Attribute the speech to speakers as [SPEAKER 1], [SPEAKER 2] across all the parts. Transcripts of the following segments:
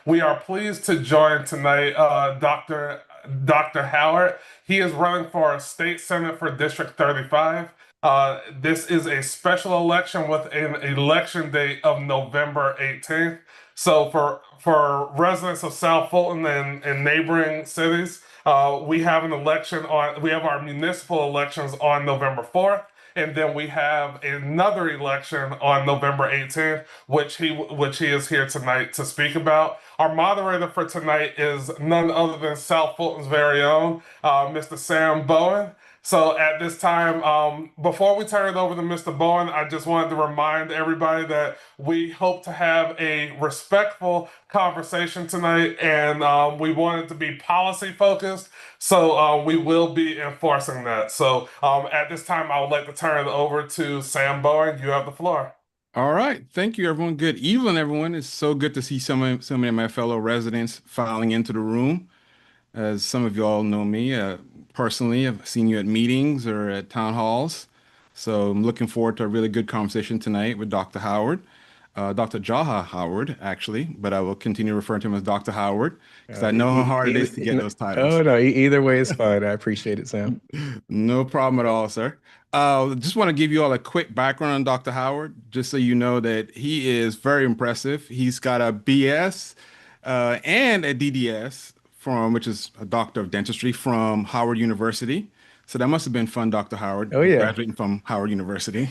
[SPEAKER 1] We are pleased to join tonight Dr. Howard. He is running for State Senate for District 35. This is a special election with an election date of November 18th. So for residents of South Fulton and neighboring cities, we have our municipal elections on November 4th. And then we have another election on November 18th, which he is here tonight to speak about. Our moderator for tonight is none other than South Fulton's very own, Mr. Sam Bowen. So at this time, before we turn it over to Mr. Bowen, I just wanted to remind everybody that we hope to have a respectful conversation tonight, and we want it to be policy focused. So we will be enforcing that. So at this time, I would like to turn it over to Sam Bowen. You have the floor.
[SPEAKER 2] All right. Thank you, everyone. Good evening, everyone. It's so good to see so many of my fellow residents filing into the room. As some of you all know me personally, I've seen you at meetings or at town halls. So I'm looking forward to a really good conversation tonight with Dr. Howard, Dr. Jaha Howard, actually, but I will continue referring to him as Dr. Howard because I know how hard it is to get those titles.
[SPEAKER 3] Oh no, either way is fine. I appreciate it, Sam.
[SPEAKER 2] No problem at all, sir. Just want to give you all a quick background on Dr. Howard, just so you know that he is very impressive. He's got a BS and a DDS which is a Doctor of Dentistry from Howard University. So that must have been fun, Dr. Howard,
[SPEAKER 3] Oh yeah.
[SPEAKER 2] graduating from Howard University.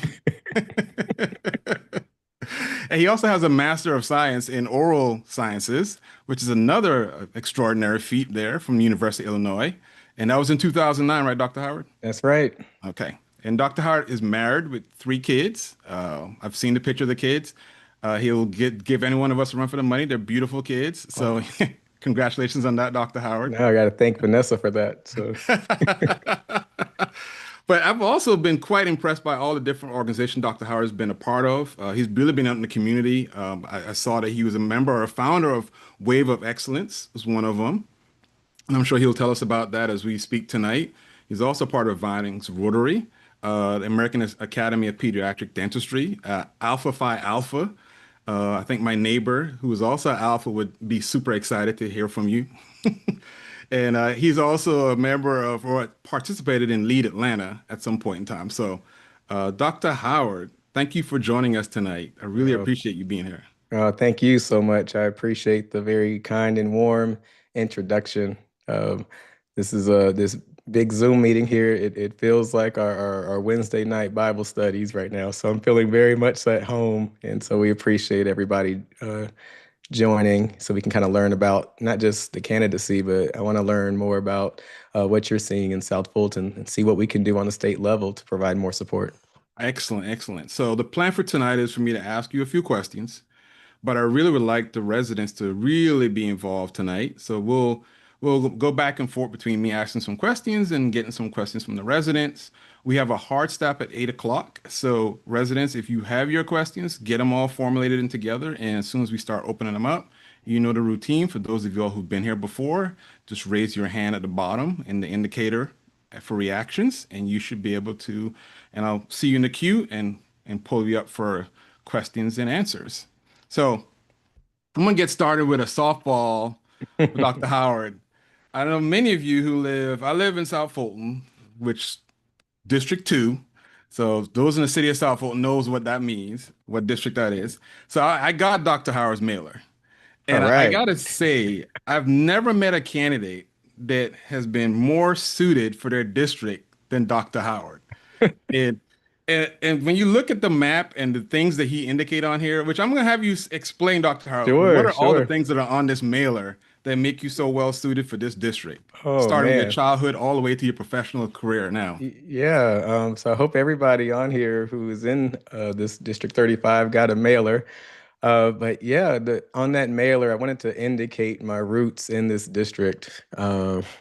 [SPEAKER 2] And he also has a Master of Science in Oral Sciences, which is another extraordinary feat there from the University of Illinois. And that was in 2009, right, Dr. Howard?
[SPEAKER 3] That's right.
[SPEAKER 2] Okay. And Dr. Howard is married with 3 kids. I've seen the picture of the kids. He'll give any one of us a run for the money. They're beautiful kids. So congratulations on that, Dr. Howard.
[SPEAKER 3] Now I got to thank Vanessa for that. So.
[SPEAKER 2] But I've also been quite impressed by all the different organizations Dr. Howard has been a part of. He's really been out in the community. I saw that he was a member or a founder of Wave of Excellence, was one of them. And I'm sure he'll tell us about that as we speak tonight. He's also part of Vining's Rotary, the American Academy of Pediatric Dentistry, Alpha Phi Alpha. I think my neighbor, who is also Alpha, would be super excited to hear from you. And he's also a member of or participated in Lead Atlanta at some point in time. So, Dr. Howard, thank you for joining us tonight. I really appreciate you being here.
[SPEAKER 3] Thank you so much. I appreciate the very kind and warm introduction. This is this big Zoom meeting here. It feels like our Wednesday night Bible studies right now. So I'm feeling very much at home. And so we appreciate everybody joining so we can kind of learn about not just the candidacy, but I want to learn more about what you're seeing in South Fulton and see what we can do on the state level to provide more support.
[SPEAKER 2] Excellent, excellent. So the plan for tonight is for me to ask you a few questions, but I really would like the residents to really be involved tonight. So we'll go back and forth between me asking some questions and getting some questions from the residents. We have a hard stop at 8 o'clock. So residents, if you have your questions, get them all formulated and together. And as soon as we start opening them up, you know the routine. For those of you all who've been here before, just raise your hand at the bottom in the indicator for reactions, and you should be able to, and I'll see you in the queue and pull you up for questions and answers. So I'm gonna get started with a softball with Dr. Howard. I know many of you I live in South Fulton, which District 2. So those in the city of South Fulton knows what that means, what district that is. So I got Dr. Howard's mailer. And I gotta say, I've never met a candidate that has been more suited for their district than Dr. Howard. and when you look at the map and the things that he indicate on here, which I'm gonna have you explain, Dr. Howard, what are all the things that are on this mailer that make you so well suited for this district, starting with your childhood all the way to your professional career now?
[SPEAKER 3] Yeah, so I hope everybody on here who is in this District 35 got a mailer. But yeah, on that mailer, I wanted to indicate my roots in this district.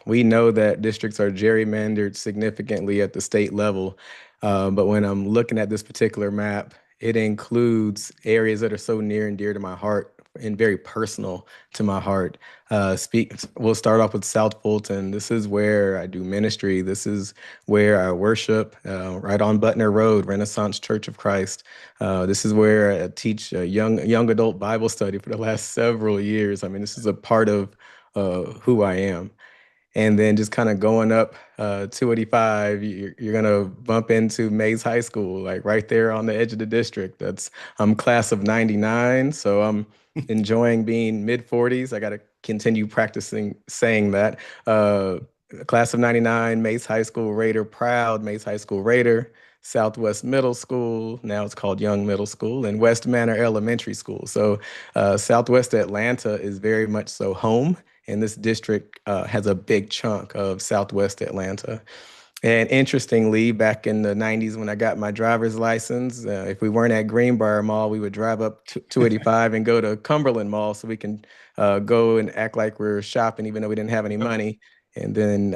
[SPEAKER 3] We know that districts are gerrymandered significantly at the state level. But when I'm looking at this particular map, it includes areas that are so near and dear to my heart and very personal to my heart. We'll start off with South Fulton. This is where I do ministry. This is where I worship, right on Butner Road, Renaissance Church of Christ. This is where I teach a young adult Bible study for the last several years. I mean, this is a part of who I am. And then just kind of going up 285, you're gonna bump into Mays High School, like right there on the edge of the district. I'm class of '99, so I'm enjoying being mid 40s. I got to continue practicing saying that. Uh, Class of '99, Mays High School Raider, proud Mays High School Raider. Southwest Middle School, now it's called Young Middle School, and West Manor Elementary School. So Southwest Atlanta is very much so home, and this district has a big chunk of Southwest Atlanta. And interestingly, back in the 90s when I got my driver's license, if we weren't at Greenbrier Mall, we would drive up to 285 and go to Cumberland Mall so we can go and act like we're shopping even though we didn't have any money. And then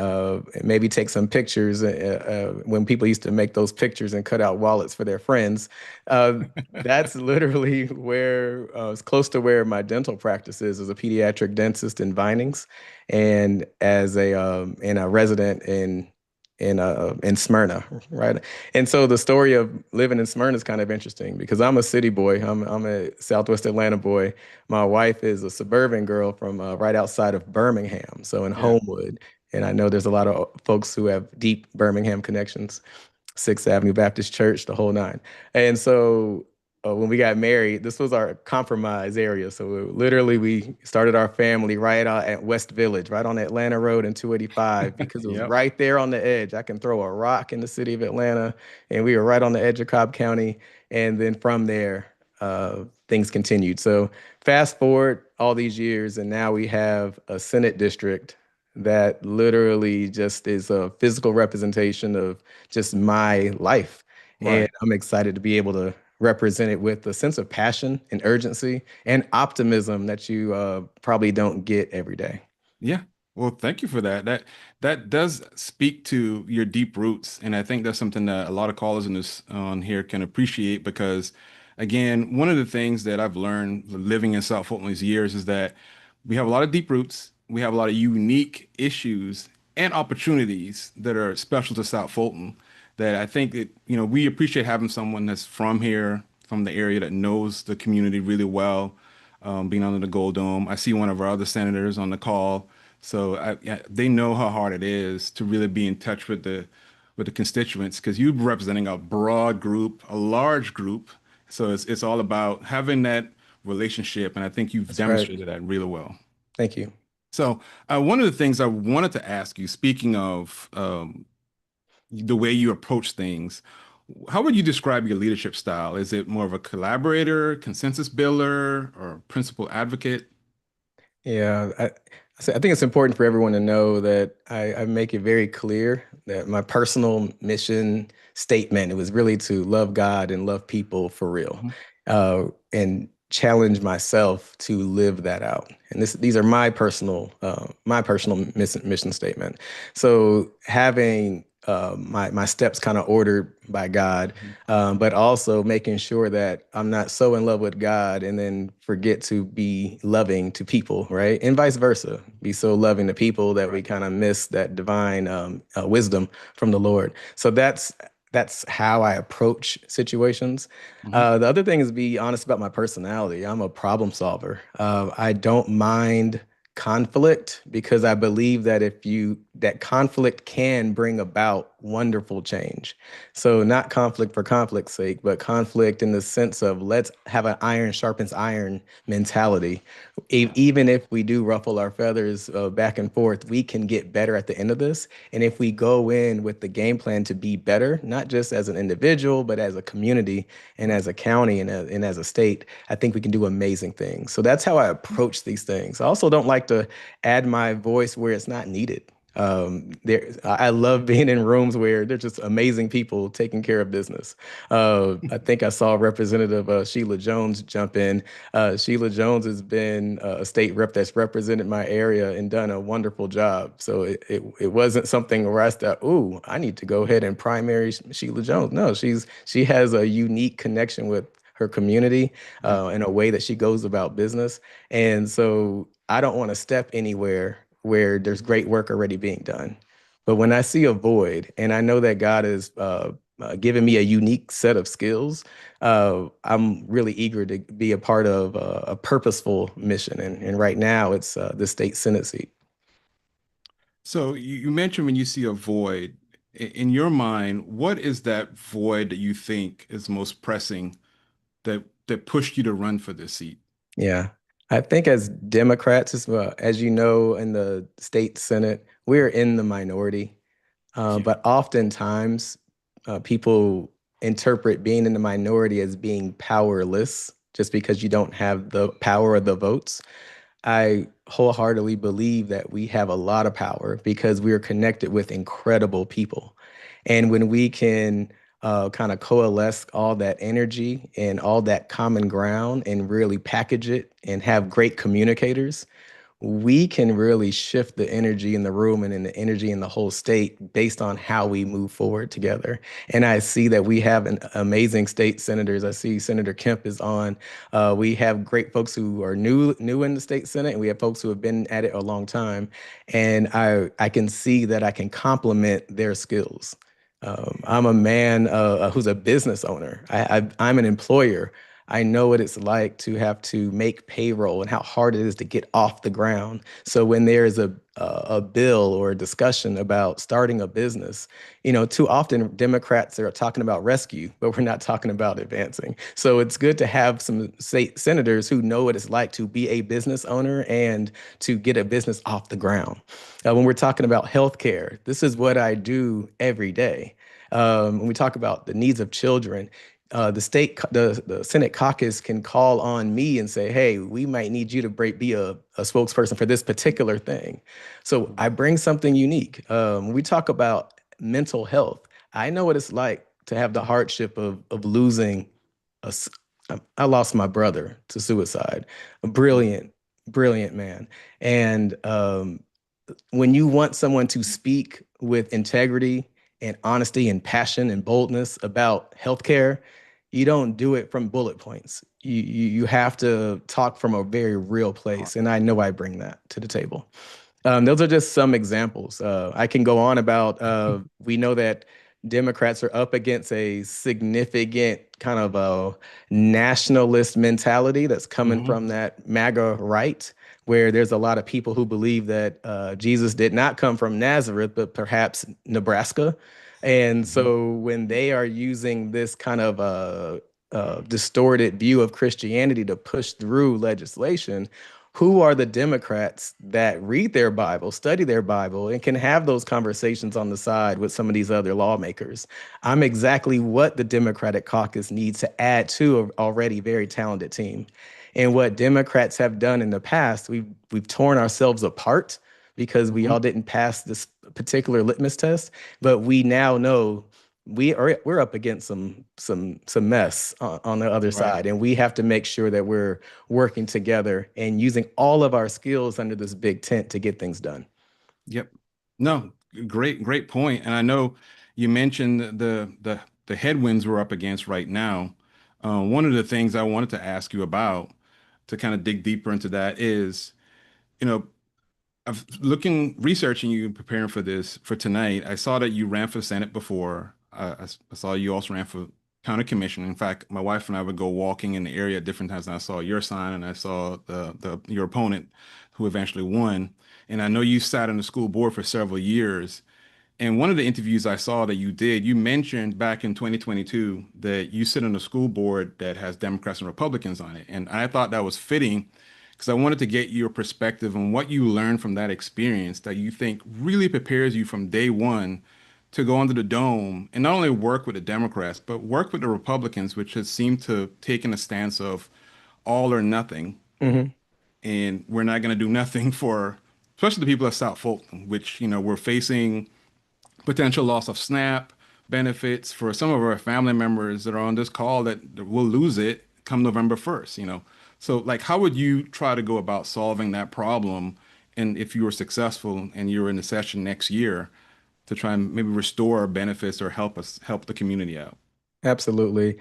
[SPEAKER 3] maybe take some pictures when people used to make those pictures and cut out wallets for their friends. Uh, that's literally where it's close to where my dental practice is as a pediatric dentist in Vinings, and as a resident in Smyrna, right? And so the story of living in Smyrna is kind of interesting because I'm a city boy. I'm a Southwest Atlanta boy. My wife is a suburban girl from right outside of Birmingham, so in
[SPEAKER 2] Yeah.
[SPEAKER 3] Homewood. And I know there's a lot of folks who have deep Birmingham connections. Sixth Avenue Baptist Church, the whole nine. And so when we got married, this was our compromise area. So we started our family right out at West Village, right on Atlanta Road and 285, because it was
[SPEAKER 2] Yep.
[SPEAKER 3] right there on the edge. I can throw a rock in the city of Atlanta, and we were right on the edge of Cobb County. And then from there, things continued. So fast forward all these years, and now we have a Senate district that literally just is a physical representation of just my life. And
[SPEAKER 2] Right.
[SPEAKER 3] I'm excited to be able to represent it with a sense of passion and urgency and optimism that you probably don't get every day.
[SPEAKER 2] Yeah. Well, thank you for that. That does speak to your deep roots, and I think that's something that a lot of callers in this on here can appreciate because, again, one of the things that I've learned living in South Fulton these years is that we have a lot of deep roots. We have a lot of unique issues and opportunities that are special to South Fulton. That I think that we appreciate having someone that's from here, from the area that knows the community really well being under the Gold Dome. I see one of our other senators on the call, so yeah, they know how hard it is to really be in touch with the constituents because you're representing a broad group, a large group. So it's all about having that relationship, and I think you've
[SPEAKER 3] That's right.
[SPEAKER 2] demonstrated that really well.
[SPEAKER 3] Thank you.
[SPEAKER 2] So one of the things I wanted to ask you, speaking of the way you approach things, how would you describe your leadership style? Is it more of a collaborator, consensus builder, or principal advocate?
[SPEAKER 3] Yeah, I think it's important for everyone to know that I make it very clear that my personal mission statement, it was really to love God and love people for real,
[SPEAKER 2] Mhm.
[SPEAKER 3] and challenge myself to live that out. And these are my personal mission statement. So having my steps kind of ordered by God,
[SPEAKER 2] Mhm.
[SPEAKER 3] but also making sure that I'm not so in love with God and then forget to be loving to people, right? And vice versa. Be so loving to people that we
[SPEAKER 2] Right.
[SPEAKER 3] kind of miss that divine wisdom from the Lord. So that's how I approach situations.
[SPEAKER 2] Mhm.
[SPEAKER 3] The other thing is be honest about my personality. I'm a problem solver. I don't mind conflict because I believe that that conflict can bring about wonderful change. So not conflict for conflict's sake, but conflict in the sense of let's have an iron sharpens iron mentality.
[SPEAKER 2] Yeah.
[SPEAKER 3] Even if we do ruffle our feathers back and forth, we can get better at the end of this. And if we go in with the game plan to be better, not just as an individual, but as a community and as a county and as a state, I think we can do amazing things. So that's how I approach these things. I also don't like to add my voice where it's not needed. I love being in rooms where there's just amazing people taking care of business. I think I saw Representative Sheila Jones jump in. Sheila Jones has been a state rep that's represented my area and done a wonderful job. So it wasn't something where I thought, "Ooh, I need to go ahead and primary Sheila Jones." No, she has a unique connection with her community in a way that she goes about business. And so I don't want to step anywhere where there's great work already being done. But when I see a void and I know that God is given me a unique set of skills, I'm really eager to be a part of a purposeful mission. And right now it's the state Senate seat.
[SPEAKER 2] So you mentioned when you see a void, in your mind, what is that void that you think is most pressing that pushed you to run for this seat?
[SPEAKER 3] Yeah. I think as Democrats, as you know, in the state Senate, we're in the minority.
[SPEAKER 2] Yeah.
[SPEAKER 3] But oftentimes, people interpret being in the minority as being powerless just because you don't have the power of the votes. I wholeheartedly believe that we have a lot of power because we are connected with incredible people. And when we can kind of coalesce all that energy and all that common ground and really package it and have great communicators, we can really shift the energy in the room and in the energy in the whole state based on how we move forward together. And I see that we have an amazing state senators. I see Senator Kemp is on. We have great folks who are new in the state senate, and we have folks who have been at it a long time. And I can see that I can complement their skills. I'm a man who's a business owner. I'm an employer. I know what it's like to have to make payroll and how hard it is to get off the ground. So when there is a bill or a discussion about starting a business, too often Democrats are talking about rescue, but we're not talking about advancing. So it's good to have some state senators who know what it's like to be a business owner and to get a business off the ground. When we're talking about healthcare, this is what I do every day. When we talk about the needs of children, the Senate caucus can call on me and say, hey, we might need you to be a spokesperson for this particular thing. So I bring something unique. When we talk about mental health, I know what it's like to have the hardship of losing a s- I lost my brother to suicide, a brilliant, brilliant man. And when you want someone to speak with integrity and honesty and passion and boldness about healthcare, you don't do it from bullet points. You have to talk from a very real place, and I know I bring that to the table. Those are just some examples. I can go on about, we know that Democrats are up against a significant kind of a nationalist mentality that's coming
[SPEAKER 2] Hmm.
[SPEAKER 3] from that MAGA right, where there's a lot of people who believe that Jesus did not come from Nazareth, but perhaps Nebraska. And
[SPEAKER 2] Hmm.
[SPEAKER 3] so when they are using this kind of distorted view of Christianity to push through legislation, who are the Democrats that read their Bible, study their Bible, and can have those conversations on the side with some of these other lawmakers? I'm exactly what the Democratic caucus needs to add to an already very talented team. And what Democrats have done in the past, we've torn ourselves apart because we
[SPEAKER 2] Hmm.
[SPEAKER 3] all didn't pass this particular litmus test, but we now know we're up against some mess on the other
[SPEAKER 2] Right.
[SPEAKER 3] side, and we have to make sure that we're working together and using all of our skills under this big tent to get things done.
[SPEAKER 2] Yep. No, great point. And I know you mentioned the headwinds we're up against right now. One of the things I wanted to ask you about to kind of dig deeper into that is, you know, I've researching you, preparing for this for tonight. I saw that you ran for Senate before. I saw you also ran for county commission. In fact, my wife and I would go walking in the area at different times, and I saw your sign, and I saw the your opponent, who eventually won. And I know you sat on the school board for several years. And one of the interviews I saw that you did, you mentioned back in 2022 that you sit on a school board that has Democrats and Republicans on it. And I thought that was fitting because I wanted to get your perspective on what you learned from that experience that you think really prepares you from day one to go under the dome and not only work with the Democrats, but work with the Republicans, which has seemed to have taken a stance of all or nothing.
[SPEAKER 3] Hmm.
[SPEAKER 2] And we're not going to do nothing for, especially the people of South Fulton, which, we're facing potential loss of SNAP benefits for some of our family members that are on this call that will lose it come November 1st, So like how would you try to go about solving that problem? And if you were successful and you're in the session next year to try and maybe restore benefits or help the community out?
[SPEAKER 3] Absolutely.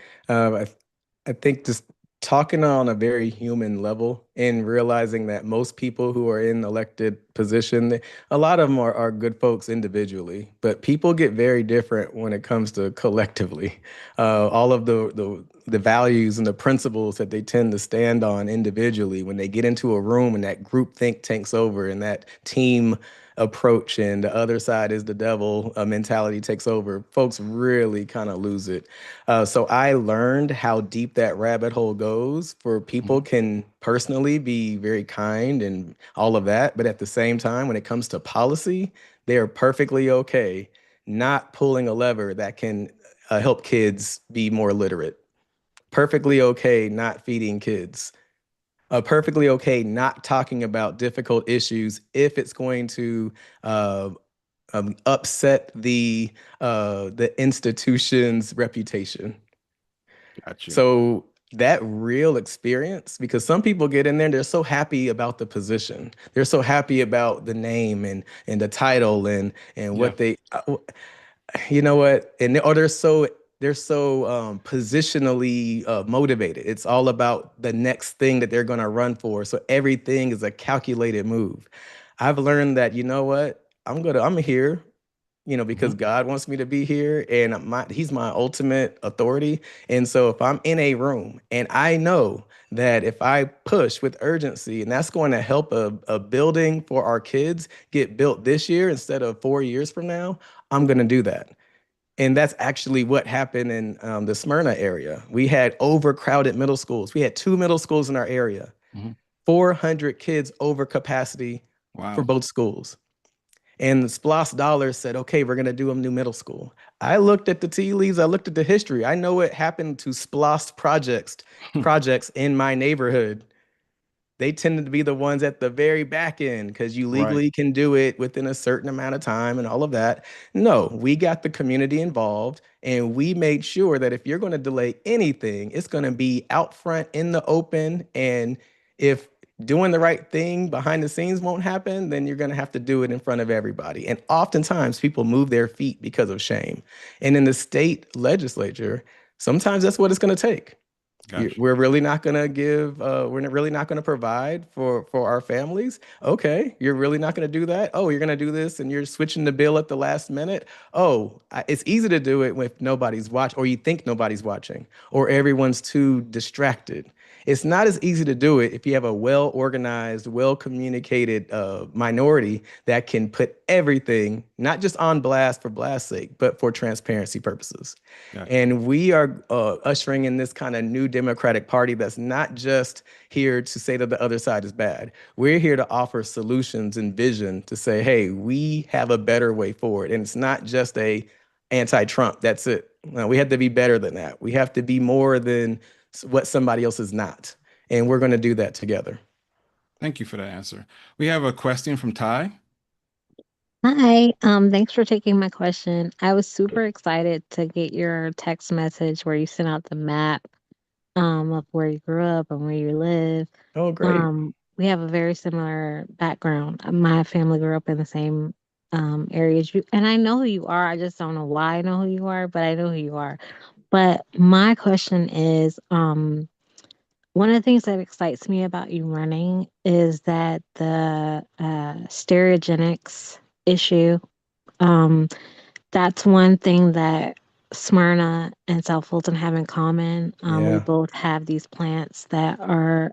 [SPEAKER 3] I think just talking on a very human level and realizing that most people who are in elected position, a lot of them are good folks individually, but people get very different when it comes to collectively. All of the values and the principles that they tend to stand on individually, when they get into a room and that group think takes over and that team approach and the other side is the devil mentality takes over, folks really kind of lose it. So I learned how deep that rabbit hole goes. For people
[SPEAKER 2] Mhm.
[SPEAKER 3] can personally be very kind and all of that, but at the same time, when it comes to policy, they are perfectly okay not pulling a lever that can help kids be more literate. Perfectly okay not feeding kids. Perfectly okay not talking about difficult issues if it's going to uh, upset the institution's reputation.
[SPEAKER 2] Got you.
[SPEAKER 3] So that real experience, because some people get in there and they're so happy about the position, they're so happy about the name and the title and
[SPEAKER 2] Yeah.
[SPEAKER 3] what they, you know what, and or they're so positionally motivated. It's all about the next thing that they're going to run for. So everything is a calculated move. I've learned that, you know what, I'm here, because
[SPEAKER 2] Hmm.
[SPEAKER 3] God wants me to be here and he's my ultimate authority. And so if I'm in a room and I know that if I push with urgency and that's going to help a building for our kids get built this year instead of 4 years from now, I'm going to do that. And that's actually what happened in the Smyrna area. We had overcrowded middle schools. We had two middle schools in our area,
[SPEAKER 2] Hmm.
[SPEAKER 3] 400 kids over capacity for
[SPEAKER 2] Wow.
[SPEAKER 3] both schools. And the SPLOST dollars said, okay, we're going to do a new middle school. I looked at the tea leaves. I looked at the history. I know what happened to SPLOST projects in my neighborhood. They tended to be the ones at the very back end because you
[SPEAKER 2] Right.
[SPEAKER 3] legally can do it within a certain amount of time and all of that. No, we got the community involved and we made sure that if you're going to delay anything, it's going to be out front in the open. And if doing the right thing behind the scenes won't happen, then you're going to have to do it in front of everybody. And oftentimes people move their feet because of shame. And in the state legislature, sometimes that's what it's going to take.
[SPEAKER 2] Gotcha.
[SPEAKER 3] We're really not going to give, really not going to provide for our families. Okay, you're really not going to do that. Oh, you're going to do this and you're switching the bill at the last minute. Oh, it's easy to do it if nobody's watch or you think nobody's watching or everyone's too distracted. It's not as easy to do it if you have a well organized, well communicated minority that can put everything, not just on blast for blast's sake, but for transparency purposes.
[SPEAKER 2] Gotcha.
[SPEAKER 3] And we are ushering in this kind of new Democratic Party that's not just here to say that the other side is bad. We're here to offer solutions and vision to say, hey, we have a better way forward. And it's not just a anti-Trump. That's it. No, we have to be better than that. We have to be more than what somebody else is not. And we're going to do that together.
[SPEAKER 2] Thank you for that answer. We have a question from Ty.
[SPEAKER 4] Hi, thanks for taking my question. I was super excited to get your text message where you sent out the map of where you grew up and where you live.
[SPEAKER 3] Oh, great.
[SPEAKER 4] We have a very similar background. My family grew up in the same areas you, and I know who you are. I just don't know why I know who you are, but I know who you are. But my question is, one of the things that excites me about you running is that the stereogenics issue. Um, that's one thing that Smyrna and South Fulton have in common. We
[SPEAKER 3] Yeah.
[SPEAKER 4] both have these plants that are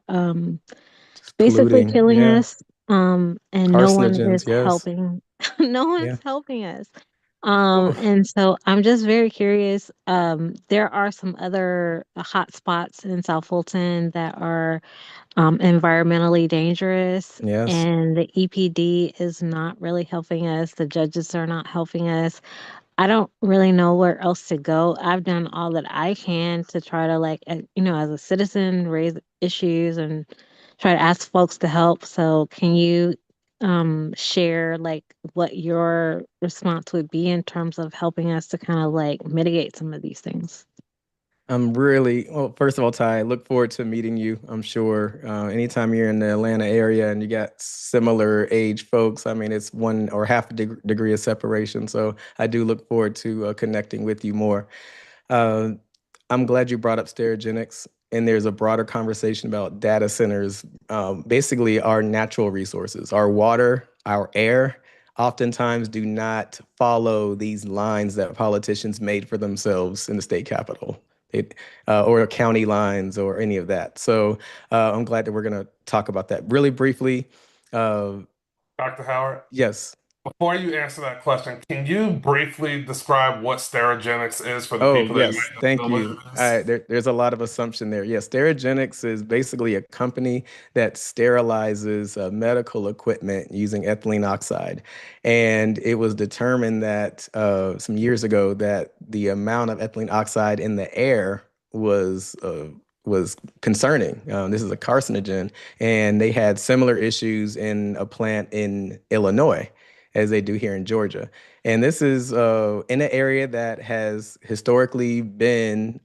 [SPEAKER 3] Just
[SPEAKER 4] basically
[SPEAKER 3] polluting.
[SPEAKER 4] killing
[SPEAKER 3] Yeah.
[SPEAKER 4] us, and no one is
[SPEAKER 3] Carcinogens. Yes.
[SPEAKER 4] helping. No
[SPEAKER 3] Yeah.
[SPEAKER 4] one's helping us.
[SPEAKER 3] Oof.
[SPEAKER 4] And so I'm just very curious. There are some other hot spots in South Fulton that are environmentally dangerous,
[SPEAKER 3] Yes.
[SPEAKER 4] and the EPD is not really helping us. The judges are not helping us. I don't really know where else to go. I've done all that I can to try to like, as a citizen, raise issues and try to ask folks to help. So can you share like what your response would be in terms of helping us to kind of like mitigate some of these things?
[SPEAKER 3] I'm really, well, first of all, Ty, I look forward to meeting you. I'm sure anytime you're in the Atlanta area and you got similar age folks, I mean, it's one or half a degree of separation. So I do look forward to connecting with you more. Uh, I'm glad you brought up stereogenics. and there's a broader conversation about data centers, basically our natural resources, our water, our air, oftentimes do not follow these lines that politicians made for themselves in the state capitol. Or county lines or any of that. So I'm glad that we're going to talk about that really briefly. Uh,
[SPEAKER 1] Dr. Howard,
[SPEAKER 3] yes.
[SPEAKER 1] before you answer that question, can you briefly describe what Sterigenics is for the
[SPEAKER 3] Oh,
[SPEAKER 1] people that
[SPEAKER 3] yes.
[SPEAKER 1] might
[SPEAKER 3] Thank
[SPEAKER 1] not know what
[SPEAKER 3] you.
[SPEAKER 1] it is?
[SPEAKER 3] There's a lot of assumption there. Yes, Sterigenics is basically a company that sterilizes medical equipment using ethylene oxide. And it was determined that some years ago that the amount of ethylene oxide in the air was concerning. This is a carcinogen, and they had similar issues in a plant in Illinois as they do here in Georgia. And this is in an area that has historically been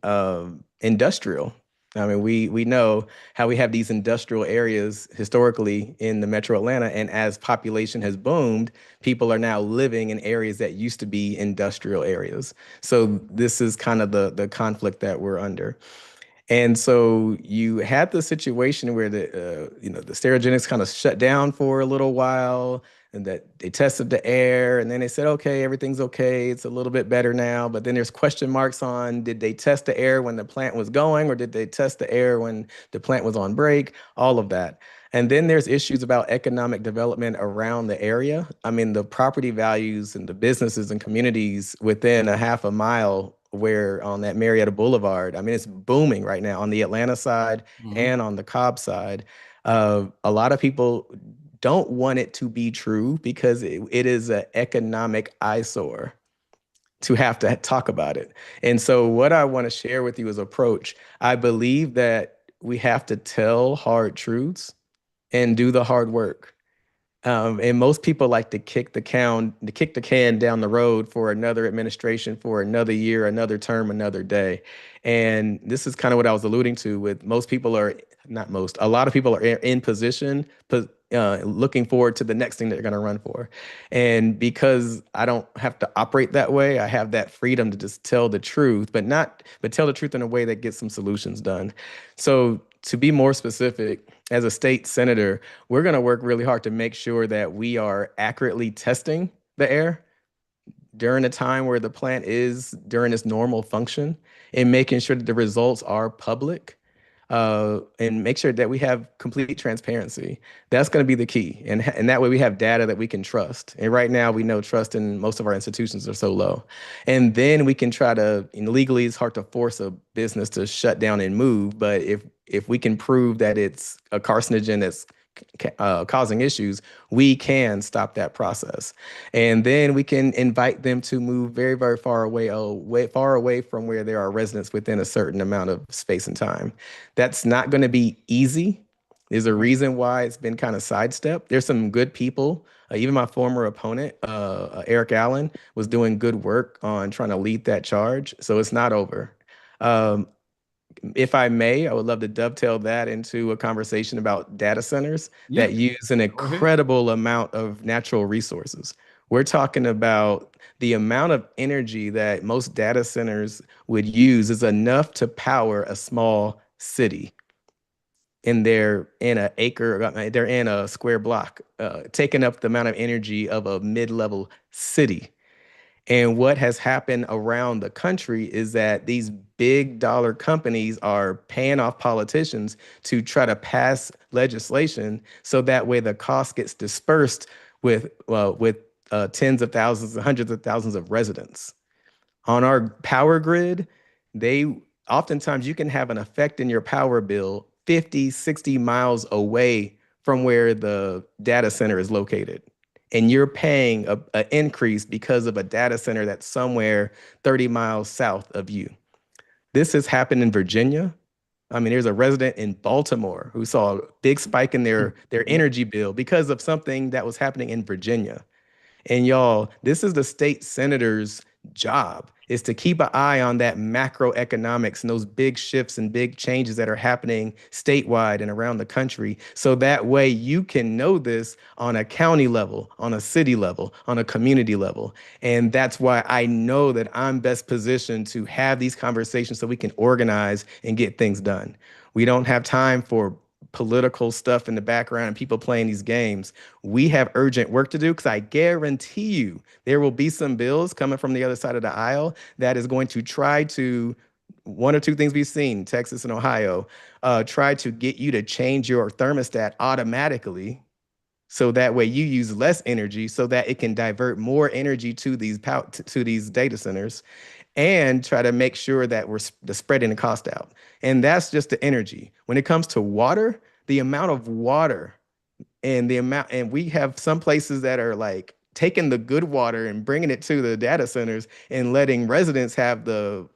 [SPEAKER 3] industrial. I mean, we know how we have these industrial areas historically in the metro Atlanta, and as population has boomed, people are now living in areas that used to be industrial areas. So this is kind of the conflict that we're under. And so you had the situation where the Sterigenics kind of shut down for a little while, and that they tested the air, and then they said, okay, everything's okay. It's a little bit better now. But then there's question marks on, did they test the air when the plant was going, or did they test the air when the plant was on break? All of that. And then there's issues about economic development around the area. I mean, the property values and the businesses and communities within a half a mile where on that Marietta Boulevard, I mean, it's booming right now on the Atlanta side
[SPEAKER 2] Mhm.
[SPEAKER 3] and on the Cobb side. A lot of people don't want it to be true because it is an economic eyesore to have to talk about it. And so, what I want to share with you is approach. I believe that we have to tell hard truths and do the hard work. And most people like to kick the can down the road for another administration, for another year, another term, another day. And this is kind of what I was alluding to with most people are not most, a lot of people are in position, looking forward to the next thing they're going to run for. And because I don't have to operate that way, I have that freedom to just tell the truth, but tell the truth in a way that gets some solutions done. So to be more specific, as a state senator, we're going to work really hard to make sure that we are accurately testing the air during a time where the plant is during its normal function and making sure that the results are public and make sure that we have complete transparency. That's going to be the key. And that way we have data that we can trust. And right now we know trust in most of our institutions are so low. And then we can try to, legally it's hard to force a business to shut down and move, but if we can prove that it's a carcinogen that's causing issues, we can stop that process. And then we can invite them to move very, very far away, way far away from where there are residents within a certain amount of space and time. That's not going to be easy. There's a reason why it's been kind of sidestepped. There's some good people. Even my former opponent, Eric Allen, was doing good work on trying to lead that charge. So it's not over. Um, if I may, I would love to dovetail that into a conversation about data centers
[SPEAKER 2] Yeah,
[SPEAKER 3] that use an
[SPEAKER 2] go ahead.
[SPEAKER 3] incredible amount of natural resources. We're talking about the amount of energy that most data centers would use is enough to power a small city. And they're in an acre, they're in a square block, taking up the amount of energy of a mid-level city. And what has happened around the country is that these big dollar companies are paying off politicians to try to pass legislation so that way the cost gets dispersed with tens of thousands and hundreds of thousands of residents. On our power grid, they oftentimes you can have an effect in your power bill 50, 60 miles away from where the data center is located. And you're paying an increase because of a data center that's somewhere 30 miles south of you. This has happened in Virginia. I mean, there's a resident in Baltimore who saw a big spike in their energy bill because of something that was happening in Virginia. And y'all, this is the state senators job is to keep an eye on that macroeconomics and those big shifts and big changes that are happening statewide and around the country. So that way you can know this on a county level, on a city level, on a community level. And that's why I know that I'm best positioned to have these conversations so we can organize and get things done. We don't have time for political stuff in the background and people playing these games. We have urgent work to do because I guarantee you there will be some bills coming from the other side of the aisle that is going to try to, one or two things we've seen, Texas and Ohio, try to get you to change your thermostat automatically so that way you use less energy so that it can divert more energy to these data centers and try to make sure that we're spreading the cost out. And that's just the energy. When it comes to water, the amount of water and we have some places that are like taking the good water and bringing it to the data centers and letting residents have the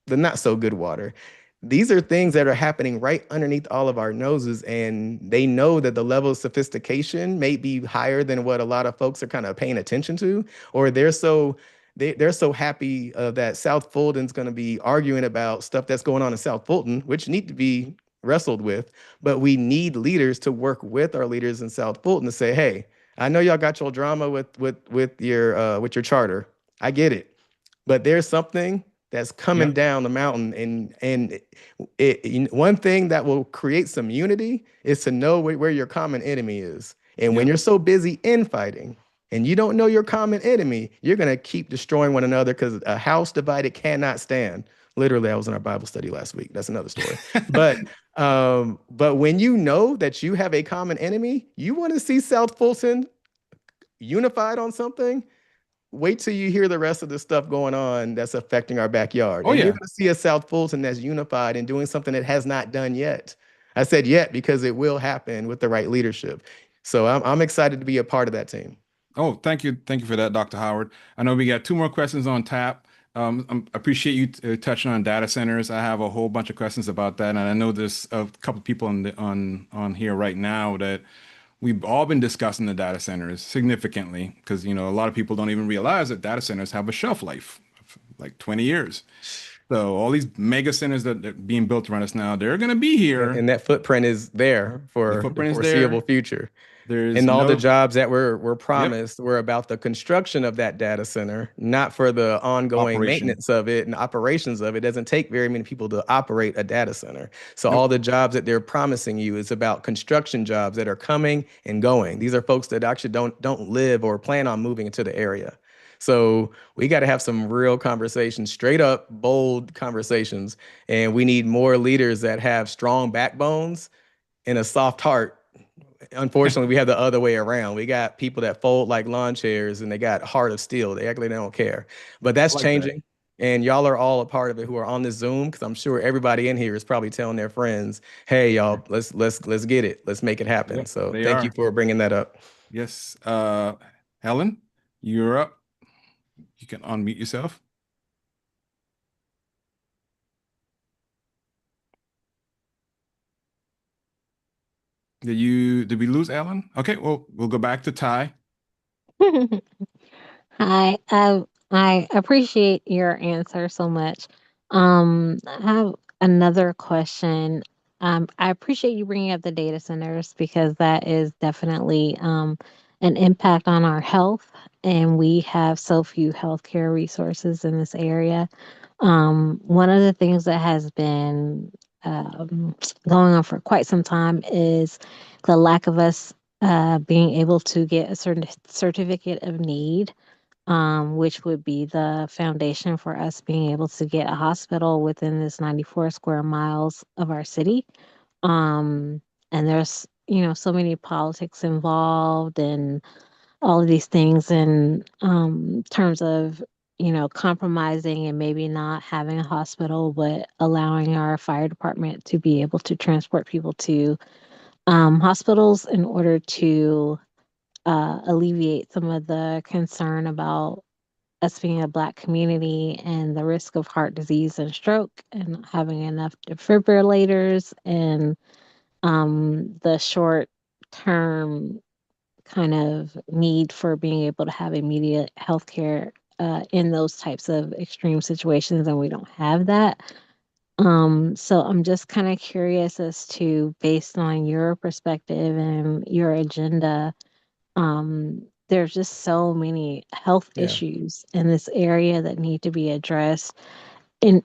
[SPEAKER 3] not so good water. These are things that are happening right underneath all of our noses, and they know that the level of sophistication may be higher than what a lot of folks are kind of paying attention to, or they're so happy that South Fulton's going to be arguing about stuff that's going on in South Fulton, which need to be wrestled with. But we need leaders to work with our leaders in South Fulton to say, "Hey, I know y'all got your drama with your charter. I get it, but there's something that's coming
[SPEAKER 2] Yep.
[SPEAKER 3] down the mountain, and one thing that will create some unity is to know where your common enemy is. And when
[SPEAKER 2] Yep.
[SPEAKER 3] you're so busy infighting and you don't know your common enemy, you're going to keep destroying one another because a house divided cannot stand. Literally, I was in our Bible study last week. That's another story. But when you know that you have a common enemy, you want to see South Fulton unified on something. Wait till you hear the rest of the stuff going on that's affecting our backyard.
[SPEAKER 2] Oh
[SPEAKER 3] And you're
[SPEAKER 2] yeah.
[SPEAKER 3] going to see a South Fulton that's unified and doing something that has not done yet. I said yet because it will happen with the right leadership. So I'm excited to be a part of that team.
[SPEAKER 2] Oh, thank you for that, Dr. Howard. I know we got two more questions on tap. Appreciate you touching on data centers. I have a whole bunch of questions about that, and I know there's a couple people on here right now that we've all been discussing the data centers significantly because a lot of people don't even realize that data centers have a shelf life of like 20 years. So all these mega centers that are being built around us now, they're going to be here.
[SPEAKER 3] And that footprint is there
[SPEAKER 2] The
[SPEAKER 3] for the
[SPEAKER 2] footprint is
[SPEAKER 3] foreseeable
[SPEAKER 2] there.
[SPEAKER 3] future.
[SPEAKER 2] There's
[SPEAKER 3] And all the
[SPEAKER 2] no,
[SPEAKER 3] jobs that were
[SPEAKER 2] yep,
[SPEAKER 3] promised were about the construction of that data center, not for the ongoing
[SPEAKER 2] operation.
[SPEAKER 3] maintenance of it and operations of it. It doesn't take very many people to operate a data center. So all
[SPEAKER 2] Nope.
[SPEAKER 3] the jobs that they're promising you is about construction jobs that are coming and going. These are folks that actually don't live or plan on moving into the area. So we got to have some real conversations, straight up, bold conversations. And we need more leaders that have strong backbones and a soft heart. Unfortunately, we have the other way around. We got people that fold like lawn chairs and they got heart of steel. They act like they don't care. But
[SPEAKER 2] I
[SPEAKER 3] that's
[SPEAKER 2] like that.
[SPEAKER 3] changing. And y'all are all a part of it who are on this Zoom because I'm sure everybody in here is probably telling their friends, "Hey, y'all, let's get it. Let's make it happen."
[SPEAKER 2] Yep,
[SPEAKER 3] So
[SPEAKER 2] they
[SPEAKER 3] thank you
[SPEAKER 2] are.
[SPEAKER 3] for bringing that up.
[SPEAKER 2] Yes. Helen, you're up. You can unmute yourself. Did we lose Ellen? Okay, well, we'll go back to Ty.
[SPEAKER 4] Hi, I appreciate your answer so much. I have another question. I appreciate you bringing up the data centers because that is definitely an impact on our health, and we have so few healthcare resources in this area. One of the things that has been um, going on for quite some time is the lack of us being able to get a certain certificate of need, which would be the foundation for us being able to get a hospital within this 94 square miles of our city. Um, and there's, so many politics involved and all of these things in terms of, compromising and maybe not having a hospital, but allowing our fire department to be able to transport people to hospitals in order to alleviate some of the concern about us being a Black community and the risk of heart disease and stroke and not having enough defibrillators and the short term kind of need for being able to have immediate healthcare in those types of extreme situations, and we don't have that. So I'm just kind of curious as to, based on your perspective and your agenda, there's just so many health
[SPEAKER 3] Yeah.
[SPEAKER 4] issues in this area that need to be addressed. And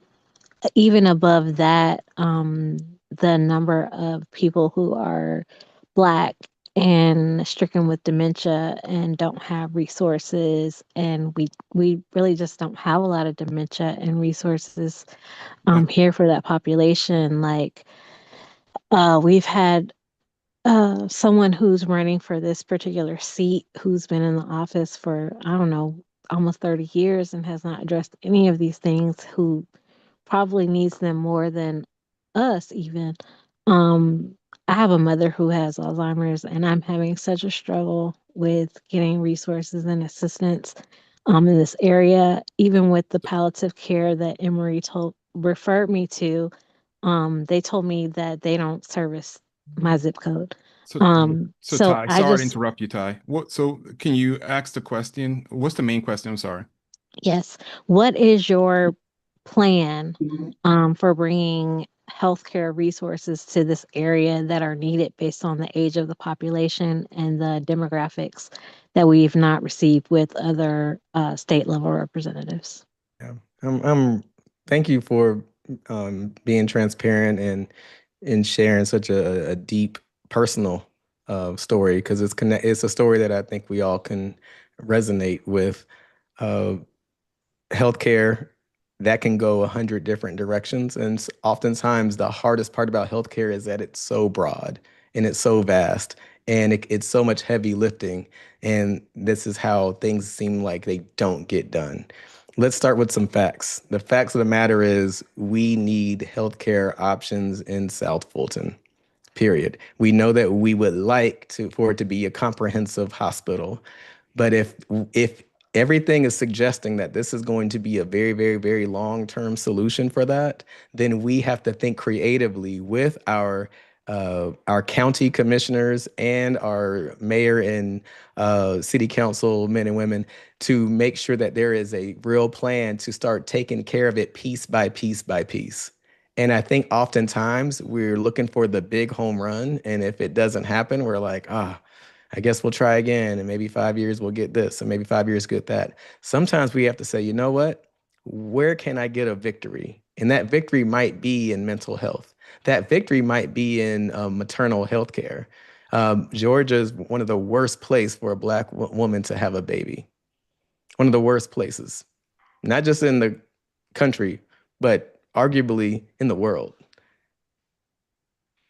[SPEAKER 4] even above that, the number of people who are Black and stricken with dementia and don't have resources, and we really just don't have a lot of dementia and resources
[SPEAKER 2] That,
[SPEAKER 4] here for that population. Like, we've had someone who's running for this particular seat who's been in the office for, I don't know, almost 30 years and has not addressed any of these things, who probably needs them more than us even. Um, I have a mother who has Alzheimer's, and I'm having such a struggle with getting resources and assistance in this area, even with the palliative care that Emory told referred me to. They told me that they don't service my zip code.
[SPEAKER 2] so, so
[SPEAKER 4] So
[SPEAKER 2] Ty,
[SPEAKER 4] I
[SPEAKER 2] sorry to
[SPEAKER 4] just,
[SPEAKER 2] interrupt you, Ty. So can you ask the question? What's the main question? I'm sorry.
[SPEAKER 4] yes. What is your plan for bringing healthcare resources to this area that are needed based on the age of the population and the demographics that we've not received with other state level representatives?
[SPEAKER 3] Yeah. Thank you for being transparent and sharing such a deep personal story, because it's a story that I think we all can resonate with. Uh, Healthcare that can go 100 different directions, and oftentimes the hardest part about healthcare is that it's so broad and it's so vast, and it's so much heavy lifting, and this is how things seem like they don't get done. Let's start with some facts. The facts of the matter is we need healthcare options in South Fulton, period. We know that we would like for it to be a comprehensive hospital, but if everything is suggesting that this is going to be a very, very, very long-term solution for that, then we have to think creatively with our county commissioners and our mayor and city council men and women to make sure that there is a real plan to start taking care of it piece by piece by piece. And I think oftentimes we're looking for the big home run. And if it doesn't happen, we're like, I guess we'll try again. And maybe 5 years we'll get this, and maybe 5 years get that. Sometimes we have to say, you know what? Where can I get a victory? And that victory might be in mental health. That victory might be in maternal health care. Georgia is one of the worst places for a Black woman to have a baby. One of the worst places, not just in the country, but arguably in the world.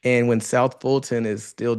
[SPEAKER 3] And when South Fulton is still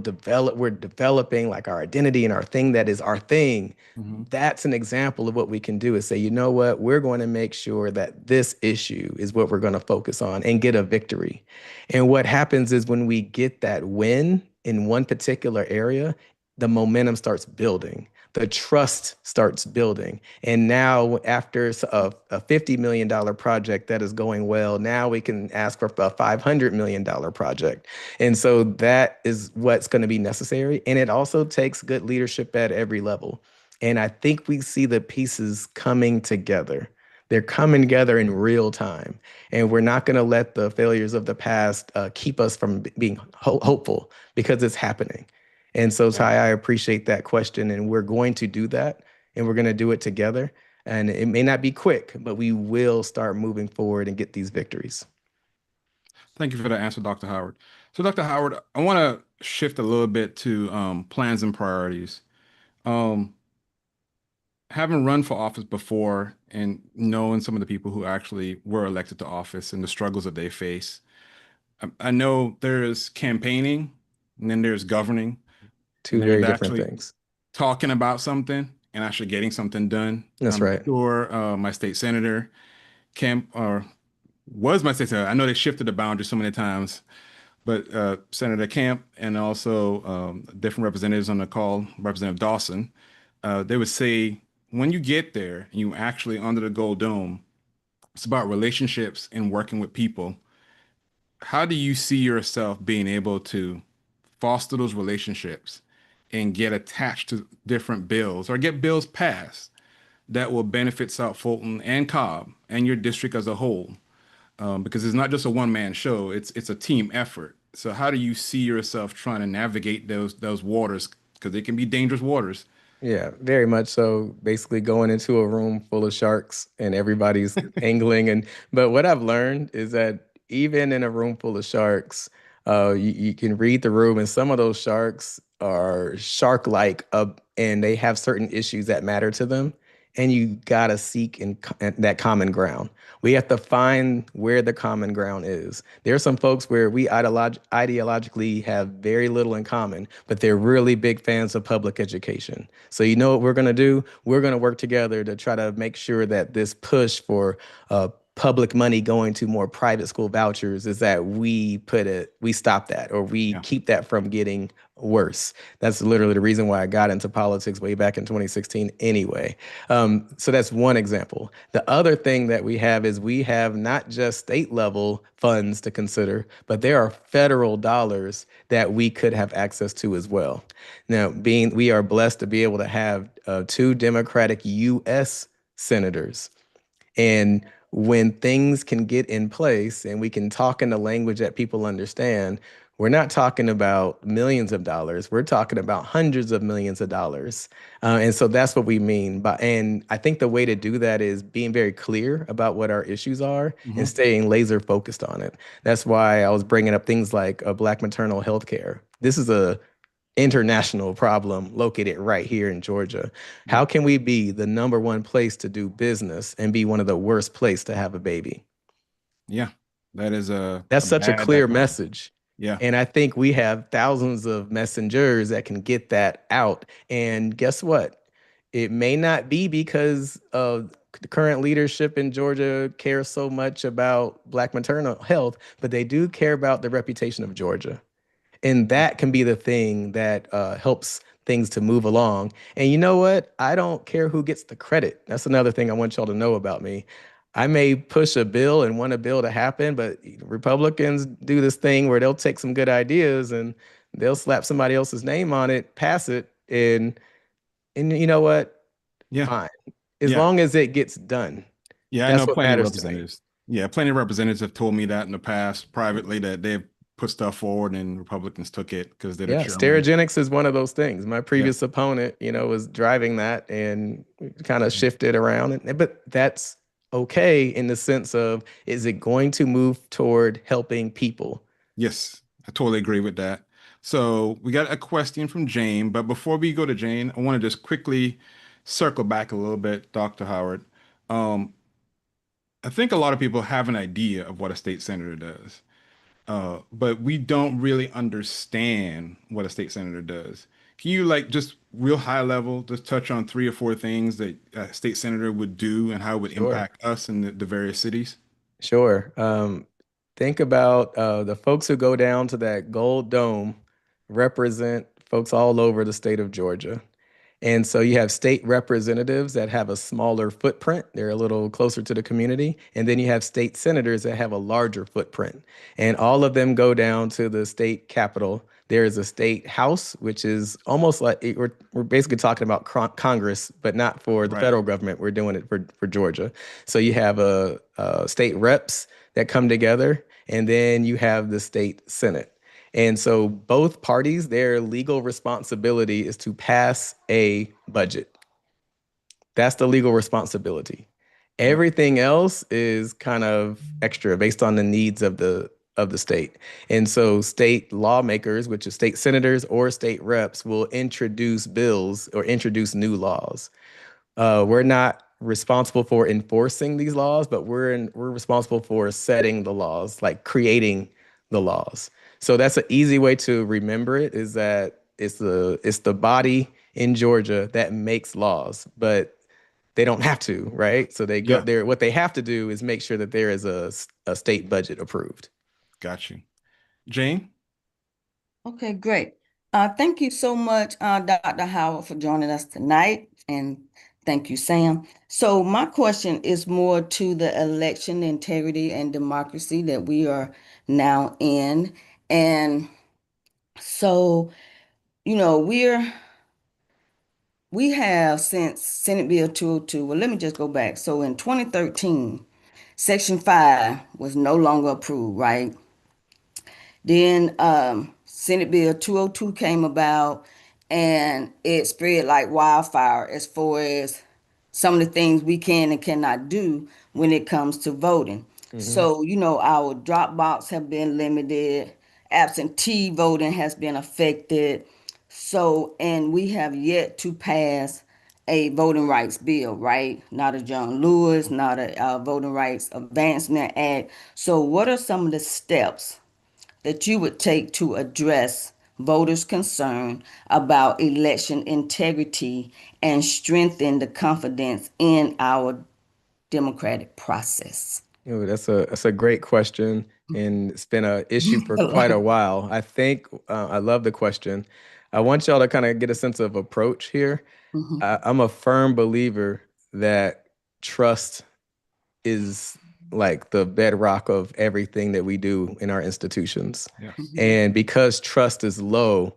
[SPEAKER 3] we're developing like our identity and our thing that is our thing.
[SPEAKER 2] Mm-hmm.
[SPEAKER 3] That's an example of what we can do, is say, you know what, we're going to make sure that this issue is what we're going to focus on and get a victory. And what happens is when we get that win in one particular area, the momentum starts building. The trust starts building. And now, after a $50 million project that is going well, now we can ask for a $500 million project. And so that is what's going to be necessary. And it also takes good leadership at every level. And I think we see the pieces coming together. They're coming together in real time. And we're not going to let the failures of the past keep us from being hopeful, because it's happening. And so,
[SPEAKER 2] Yeah.
[SPEAKER 3] Ty, I appreciate that question. And we're going to do that. And we're going to do it together. And it may not be quick, but we will start moving forward and get these victories.
[SPEAKER 2] Thank you for that answer, Dr. Howard. So, Dr. Howard, I want to shift a little bit to plans and priorities. Um, Having run for office before and knowing some of the people who actually were elected to office and the struggles that they face, I know there's campaigning and then there's governing, and
[SPEAKER 3] Two
[SPEAKER 2] there's
[SPEAKER 3] very different
[SPEAKER 2] actually
[SPEAKER 3] things.
[SPEAKER 2] talking about something and actually getting something done.
[SPEAKER 3] That's
[SPEAKER 2] I'm
[SPEAKER 3] right.
[SPEAKER 2] sure my state senator, Kemp, or was my state senator. I know they shifted the boundaries so many times, but Senator Camp and also different representatives on the call, Representative Dawson, they would say when you get there and you actually under the gold dome, it's about relationships and working with people. How do you see yourself being able to foster those relationships and get attached to different bills or get bills passed that will benefit South Fulton and Cobb and your district as a whole? Because it's not just a one-man show; it's a team effort. So how do you see yourself trying to navigate those waters? Because they can be dangerous waters.
[SPEAKER 3] Yeah, very much so. Basically, going into a room full of sharks and everybody's angling. But what I've learned is that even in a room full of sharks, you can read the room, and some of those sharks are shark-like, and they have certain issues that matter to them. And you gotta seek in that common ground. We have to find where the common ground is. There are some folks where we ideologically have very little in common, but they're really big fans of public education. So you know what we're going to do? We're going to work together to try to make sure that this push for public money going to more private school vouchers is that we stop that, or we
[SPEAKER 2] Yeah.
[SPEAKER 3] keep that from getting worse. That's literally the reason why I got into politics way back in 2016 anyway. So that's one example. The other thing that we have is we have not just state level funds to consider, but there are federal dollars that we could have access to as well. Now, being we are blessed to be able to have two Democratic U.S. senators, and when things can get in place and we can talk in the language that people understand, we're not talking about millions of dollars. We're talking about hundreds of millions of dollars. And so that's what we mean. And I think the way to do that is being very clear about what our issues are and
[SPEAKER 2] Hmm.
[SPEAKER 3] staying laser focused on it. That's why I was bringing up things like Black maternal health care. This is a international problem located right here in Georgia.
[SPEAKER 2] Yeah.
[SPEAKER 3] How can we be the number one place to do business and be one of the worst place to have a baby?
[SPEAKER 2] Yeah. That is a
[SPEAKER 3] That's such a
[SPEAKER 2] bad
[SPEAKER 3] clear
[SPEAKER 2] declaration.
[SPEAKER 3] message.
[SPEAKER 2] Yeah.
[SPEAKER 3] And I think we have thousands of messengers that can get that out. And guess what? It may not be because of the current leadership in Georgia cares so much about Black maternal health, but they do care about the reputation of Georgia. And that can be the thing that helps things to move along. And you know what? I don't care who gets the credit. That's another thing I want y'all to know about me. I may push a bill and want a bill to happen, but Republicans do this thing where they'll take some good ideas and they'll slap somebody else's name on it, pass it, and you know what?
[SPEAKER 2] Yeah.
[SPEAKER 3] Fine. As
[SPEAKER 2] Yeah.
[SPEAKER 3] long as it gets done.
[SPEAKER 2] Yeah. I know
[SPEAKER 3] That's what
[SPEAKER 2] plenty of
[SPEAKER 3] matters to me.
[SPEAKER 2] representatives. Yeah. Plenty of representatives have told me that in the past privately that they've put stuff forward and Republicans took it because they're the
[SPEAKER 3] Yeah,
[SPEAKER 2] chairman.
[SPEAKER 3] stereogenics is one of those things. My
[SPEAKER 2] Yeah.
[SPEAKER 3] previous opponent, was driving that and kind of shifted around. But that's okay in the sense of, is it going to move toward helping people?
[SPEAKER 2] Yes. I totally agree with that. So we got a question from Jane, but before we go to Jane, I want to just quickly circle back a little bit, Dr. Howard. Um, I think a lot of people have an idea of what a state senator does. But we don't really understand what a state senator does. Can you like just real high level, just touch on three or four things that a state senator would do and how it would
[SPEAKER 3] Sure.
[SPEAKER 2] impact us in the various cities?
[SPEAKER 3] Sure. Think about the folks who go down to that gold dome represent folks all over the state of Georgia. And so you have state representatives that have a smaller footprint. They're a little closer to the community. And then you have state senators that have a larger footprint. And all of them go down to the state capitol. There is a state house, which is almost like we're basically talking about Congress, but not for the
[SPEAKER 2] Right.
[SPEAKER 3] federal government. We're doing it for Georgia. So you have a state reps that come together, and then you have the state senate. And so both parties, their legal responsibility is to pass a budget. That's the legal responsibility.
[SPEAKER 2] Yep.
[SPEAKER 3] Everything else is kind of extra based on the needs of the state. And so state lawmakers, which is state senators or state reps, will introduce bills or introduce new laws. We're not responsible for enforcing these laws, but we're responsible for setting the laws, like creating the laws. So that's an easy way to remember it, is that it's the body in Georgia that makes laws, but they don't have to, right? So they go
[SPEAKER 2] Yeah.
[SPEAKER 3] there. What they have to do is make sure that there is a state budget approved.
[SPEAKER 2] Got you. Jane?
[SPEAKER 5] Okay, great. Thank you so much, Dr. Howard, for joining us tonight. And thank you, Sam. So my question is more to the election integrity and democracy that we are now in. And so, we're we have since Senate Bill 202. Well, let me just go back. So in 2013, Section 5 was no longer approved, right? Then Senate Bill 202 came about and it spread like wildfire as far as some of the things we can and cannot do when it comes to voting. So, our drop box have been limited, absentee voting has been affected. So, and we have yet to pass a voting rights bill, right? Not a John Lewis, not a Voting Rights Advancement Act. So, what are some of the steps that you would take to address voters' concern about election integrity and strengthen the confidence in our democratic process?
[SPEAKER 3] That's a great question, and it's been an issue for quite a while. I think I love the question. I want y'all to kind of get a sense of approach here.
[SPEAKER 5] Mhm.
[SPEAKER 3] I'm a firm believer that trust is like the bedrock of everything that we do in our institutions.
[SPEAKER 2] Yes.
[SPEAKER 3] And because trust is low,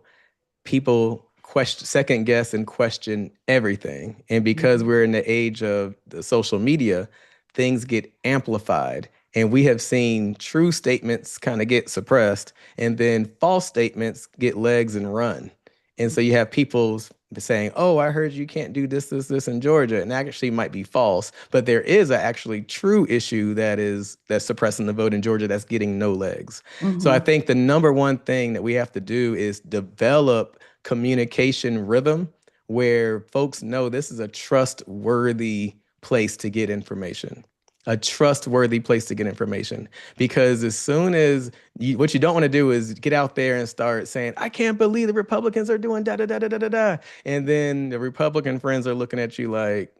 [SPEAKER 3] people question, second guess and question everything. And because we're in the age of the social media, things get amplified. And we have seen true statements kind of get suppressed, and then false statements get legs and run. And so you have people saying, "Oh, I heard you can't do this in Georgia," and that actually might be false. But there is a actually true issue that's suppressing the vote in Georgia that's getting no legs. So I
[SPEAKER 5] Mhm.
[SPEAKER 3] think the number one thing that we have to do is develop communication rhythm where folks know this is a trustworthy place to get information. A trustworthy place to get information. Because as soon as what you don't want to do is get out there and start saying, "I can't believe the Republicans are doing da da da da da da da." And then the Republican friends are looking at you like,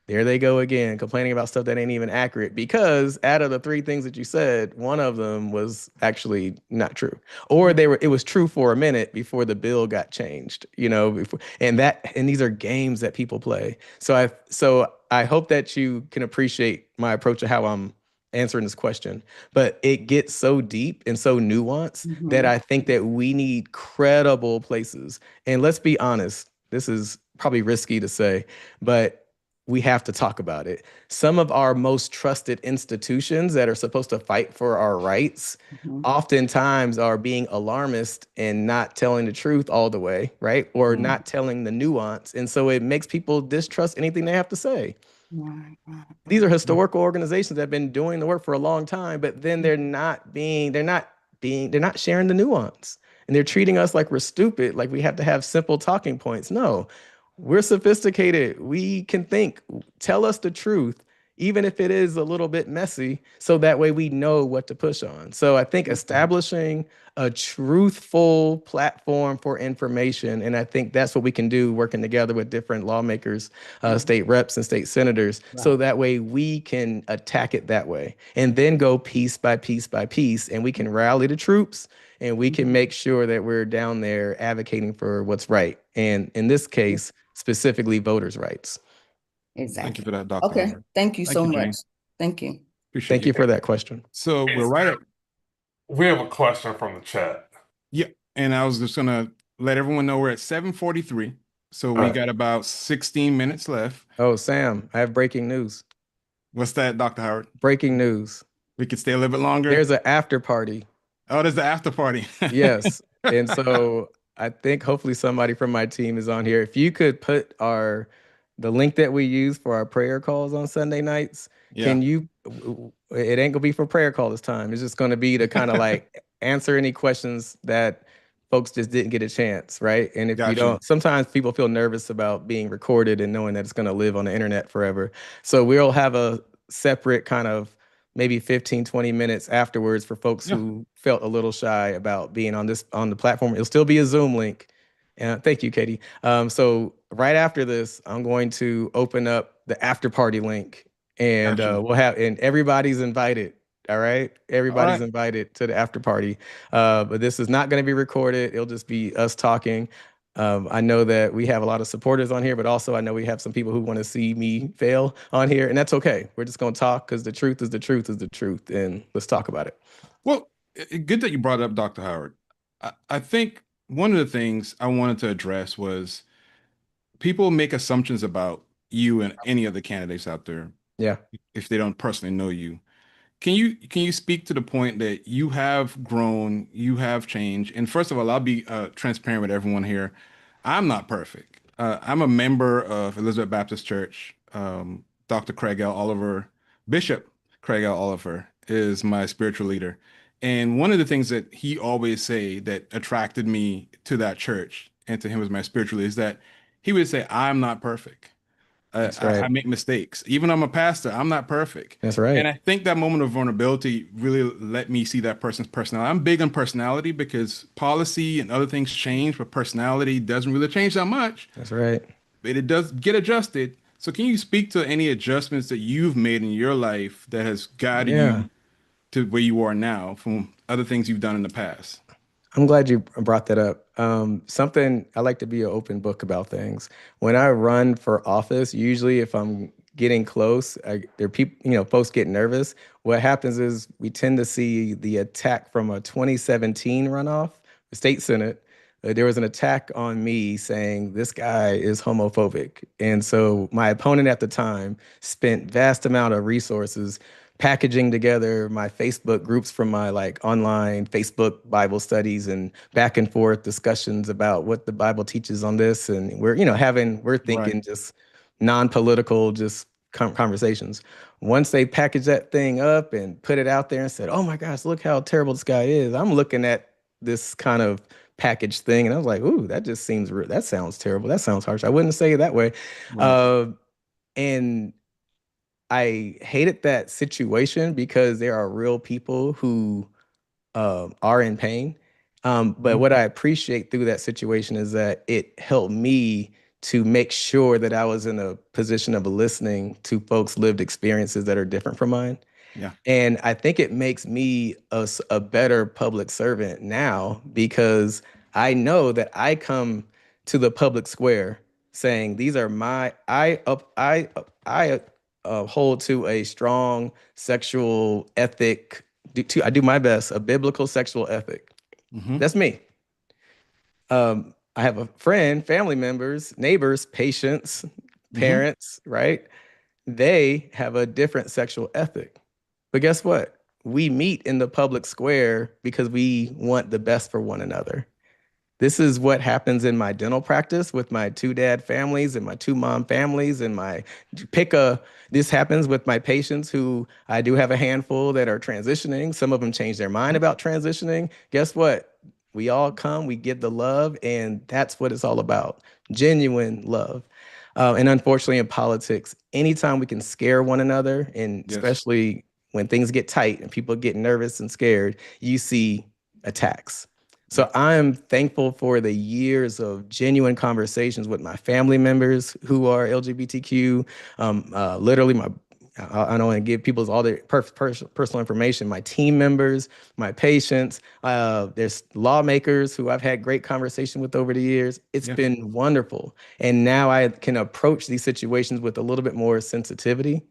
[SPEAKER 3] there they go again, complaining about stuff that ain't even accurate. Because out of the three things that you said, one of them was actually not true, or it was true for a minute before the bill got changed. And these are games that people play. So I hope that you can appreciate my approach to how I'm answering this question. But it gets so deep and so nuanced that
[SPEAKER 5] Mhm.
[SPEAKER 3] I think that we need credible places. And let's be honest, this is probably risky to say, but we have to talk about it. Some of our most trusted institutions that are supposed to fight for our rights
[SPEAKER 5] Mhm.
[SPEAKER 3] oftentimes are being alarmist and not telling the truth all the way, right? Or
[SPEAKER 5] Right,
[SPEAKER 3] not telling the nuance. And so it makes people distrust anything they have to say.
[SPEAKER 5] right, right,
[SPEAKER 3] These are
[SPEAKER 5] right.
[SPEAKER 3] historical organizations that have been doing the work for a long time, but then they're not sharing the nuance. And they're treating us like we're stupid, like we have to have simple talking points. No, we're sophisticated. We can think. Tell us the truth, even if it is a little bit messy, so that way we know what to push on. So I think establishing a truthful platform for information, and I think that's what we can do working together with different lawmakers, state reps and state senators, so
[SPEAKER 5] Right.
[SPEAKER 3] that way we can attack it that way and then go piece by piece by piece, and we can rally the troops and we can make sure that we're down there advocating for what's right. And in this case, specifically voters' rights.
[SPEAKER 2] Thank you
[SPEAKER 5] Exactly.
[SPEAKER 2] for that, Dr.
[SPEAKER 5] Okay.
[SPEAKER 2] Howard.
[SPEAKER 5] Thank you
[SPEAKER 2] Thank
[SPEAKER 5] so
[SPEAKER 2] you,
[SPEAKER 5] much.
[SPEAKER 2] Jane.
[SPEAKER 5] Thank you.
[SPEAKER 2] Appreciate
[SPEAKER 3] Thank
[SPEAKER 2] you.
[SPEAKER 3] you for that question.
[SPEAKER 2] So we're
[SPEAKER 1] Is
[SPEAKER 2] right
[SPEAKER 1] there-
[SPEAKER 2] at,
[SPEAKER 1] we have a question from the chat.
[SPEAKER 2] yeah, and I was just gonna let everyone know we're at 7:43. So we got about 16 minutes left.
[SPEAKER 3] Oh, Sam, I have breaking news.
[SPEAKER 2] What's that, Dr. Howard?
[SPEAKER 3] Breaking news.
[SPEAKER 2] We could stay a little bit longer.
[SPEAKER 3] There's an after party.
[SPEAKER 2] Oh, there's the after party.
[SPEAKER 3] Yes. And so I think hopefully somebody from my team is on here. If you could put the link that we use for our prayer calls on Sunday nights,
[SPEAKER 2] Yeah.
[SPEAKER 3] it ain't gonna be for prayer call this time. It's just gonna be to kind of like answer any questions that folks just didn't get a chance, right? And if you
[SPEAKER 2] Gotcha.
[SPEAKER 3] don't, sometimes people feel nervous about being recorded and knowing that it's gonna live on the internet forever. So we'll have a separate kind of maybe 15, 20 minutes afterwards for folks
[SPEAKER 2] Yeah.
[SPEAKER 3] who felt a little shy about being on the platform. It'll still be a Zoom link. And thank you, Katie. So right after this, I'm going to open up the after party link, and
[SPEAKER 2] Gotcha.
[SPEAKER 3] and everybody's invited. All right, everybody's
[SPEAKER 2] right.
[SPEAKER 3] invited to the after party. But this is not going to be recorded. It'll just be us talking. I know that we have a lot of supporters on here, but also I know we have some people who want to see me fail on here, and that's okay. We're just going to talk because the truth is the truth is the truth, and let's talk about it.
[SPEAKER 2] Well, good that you brought up Dr. Howard. I think one of the things I wanted to address was people make assumptions about you and any of the candidates out there
[SPEAKER 3] Yeah.
[SPEAKER 2] if they don't personally know you. Can you speak to the point that you have grown, you have changed? And first of all, I'll be transparent with everyone here. I'm not perfect. I'm a member of Elizabeth Baptist Church. Dr. Craig L. Oliver, Bishop Craig L. Oliver is my spiritual leader. And one of the things that he always say that attracted me to that church and to him as my spiritual leader is that he would say, I'm not perfect.
[SPEAKER 3] That's
[SPEAKER 2] I
[SPEAKER 3] right.
[SPEAKER 2] make mistakes. Even I'm a pastor, I'm not perfect.
[SPEAKER 3] That's
[SPEAKER 2] And
[SPEAKER 3] right.
[SPEAKER 2] I think that moment of vulnerability really let me see that person's personality. I'm big on personality because policy and other things change, but personality doesn't really change that much,
[SPEAKER 3] That's right.
[SPEAKER 2] but it does get adjusted. So can you speak to any adjustments that you've made in your life that has guided
[SPEAKER 3] Yeah.
[SPEAKER 2] you to where you are now from other things you've done in the past?
[SPEAKER 3] I'm glad you brought that up. Something I like to be an open book about things. When I run for office, usually if I'm getting close, there are people, folks get nervous. What happens is we tend to see the attack from a 2017 runoff, the state senate. There was an attack on me saying this guy is homophobic, and so my opponent at the time spent vast amount of resources packaging together my Facebook groups from my like online Facebook Bible studies and back and forth discussions about what the Bible teaches on this. And we're
[SPEAKER 2] Right.
[SPEAKER 3] thinking just non-political, just conversations. Once they packaged that thing up and put it out there and said, oh my gosh, look how terrible this guy is. I'm looking at this kind of packaged thing and I was like, ooh, that just seems, that sounds terrible. That sounds harsh. I wouldn't say it that way.
[SPEAKER 2] Right.
[SPEAKER 3] Uh, and I hated that situation because there are real people who are in pain. But
[SPEAKER 2] Mhm.
[SPEAKER 3] what I appreciate through that situation is that it helped me to make sure that I was in a position of listening to folks' lived experiences that are different from mine.
[SPEAKER 2] Yeah.
[SPEAKER 3] And I think it makes me a better public servant now because I know that I come to the public square saying these are my I hold to a strong sexual ethic. I do my best, a biblical sexual ethic.
[SPEAKER 2] Hmm.
[SPEAKER 3] That's me. I have a friend, family members, neighbors, patients,
[SPEAKER 2] Hmm.
[SPEAKER 3] parents, right? They have a different sexual ethic. But guess what? We meet in the public square because we want the best for one another. This is what happens in my dental practice with my two dad families and my two mom families and my pick a this happens with my patients who I do have a handful that are transitioning. Some of them change their mind about transitioning. Guess what? We all come, we give the love, and that's what it's all about. Genuine love. And unfortunately, in politics, anytime we can scare one another, and
[SPEAKER 2] Yes.
[SPEAKER 3] especially when things get tight and people get nervous and scared, you see attacks. So
[SPEAKER 2] Yep.
[SPEAKER 3] I'm thankful for the years of genuine conversations with my family members who are LGBTQ. Literally, I don't want to give people's all their personal information. My team members, my patients. There's lawmakers who I've had great conversation with over the years. It's
[SPEAKER 2] Yeah.
[SPEAKER 3] been wonderful, and now I can approach these situations with a little bit more sensitivity.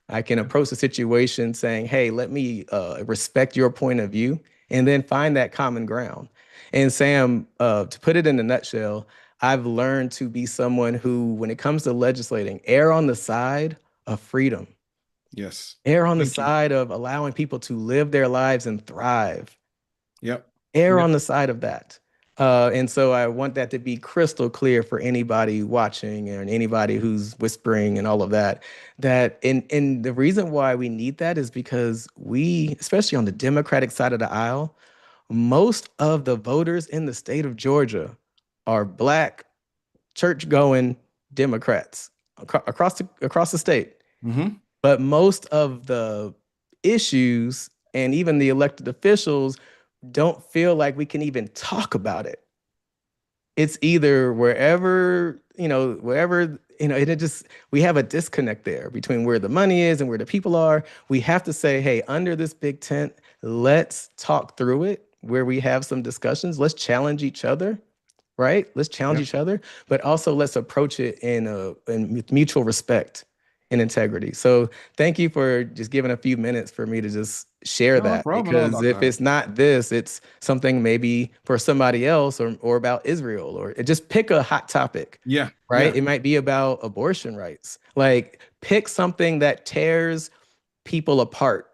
[SPEAKER 3] I can approach the situation saying, hey, let me respect your point of view and then find that common ground. And Sam, to put it in a nutshell, I've learned to be someone who, when it comes to legislating, err on the side of freedom,
[SPEAKER 2] Yes.
[SPEAKER 3] err on the
[SPEAKER 2] Thank you.
[SPEAKER 3] side of allowing people to live their lives and thrive,
[SPEAKER 2] Yep.
[SPEAKER 3] err
[SPEAKER 2] Yep.
[SPEAKER 3] on the side of that. And so I want that to be crystal clear for anybody watching and anybody who's whispering and all of that. And the reason why we need that is because we, especially on the Democratic side of the aisle, most of the voters in the state of Georgia are Black, church-going Democrats across the state.
[SPEAKER 2] Hmm.
[SPEAKER 3] But most of the issues and even the elected officials don't feel like we can even talk about it. It's either and it just, we have a disconnect there between where the money is and where the people are. We have to say, hey, under this big tent, let's talk through it where we have some discussions. Let's challenge each other, right? Let's challenge
[SPEAKER 2] Yep.
[SPEAKER 3] each other, but also let's approach it with mutual respect and integrity. So thank you for just giving a few minutes for me to just share
[SPEAKER 2] No
[SPEAKER 3] that,
[SPEAKER 2] problem at all,
[SPEAKER 3] because
[SPEAKER 2] Dr.
[SPEAKER 3] if
[SPEAKER 2] Howard.
[SPEAKER 3] it's not this, it's something maybe for somebody else, or about Israel, or just pick a hot topic,
[SPEAKER 2] Yeah,
[SPEAKER 3] right?
[SPEAKER 2] yeah,
[SPEAKER 3] It might be about abortion rights. Like pick something that tears people apart,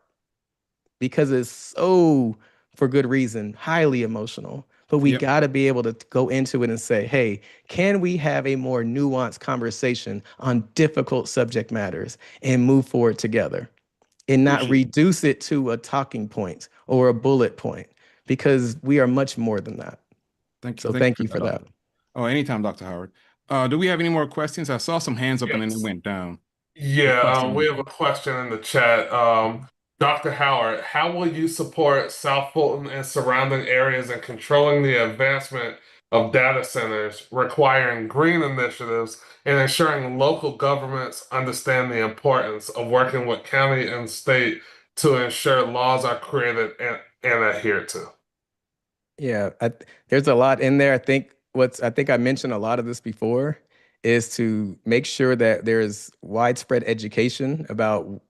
[SPEAKER 3] because it's so, for good reason, highly emotional. But we
[SPEAKER 2] yep.
[SPEAKER 3] got to be able to go into it and say, hey, can we have a more nuanced conversation on difficult subject matters and move forward together, and not
[SPEAKER 2] Appreciate it.
[SPEAKER 3] reduce it to a talking point or a bullet point, because we are much more than that.
[SPEAKER 2] Thank you.
[SPEAKER 3] So
[SPEAKER 2] Thank you
[SPEAKER 3] thank
[SPEAKER 2] for
[SPEAKER 3] you for
[SPEAKER 2] that.
[SPEAKER 3] that.
[SPEAKER 2] Oh, anytime, Dr. Howard. Do we have any more questions? I saw some hands up and then it
[SPEAKER 1] Yes.
[SPEAKER 2] went down. The
[SPEAKER 1] Yeah, we
[SPEAKER 2] question.
[SPEAKER 1] have a question in the chat. Dr. Howard, how will you support South Fulton and surrounding areas in controlling the advancement of data centers, requiring green initiatives, and ensuring local governments understand the importance of working with county and state to ensure laws are created and adhered to?
[SPEAKER 3] Yeah, there's a lot in there. I think I mentioned a lot of this before, is to make sure that there's widespread education about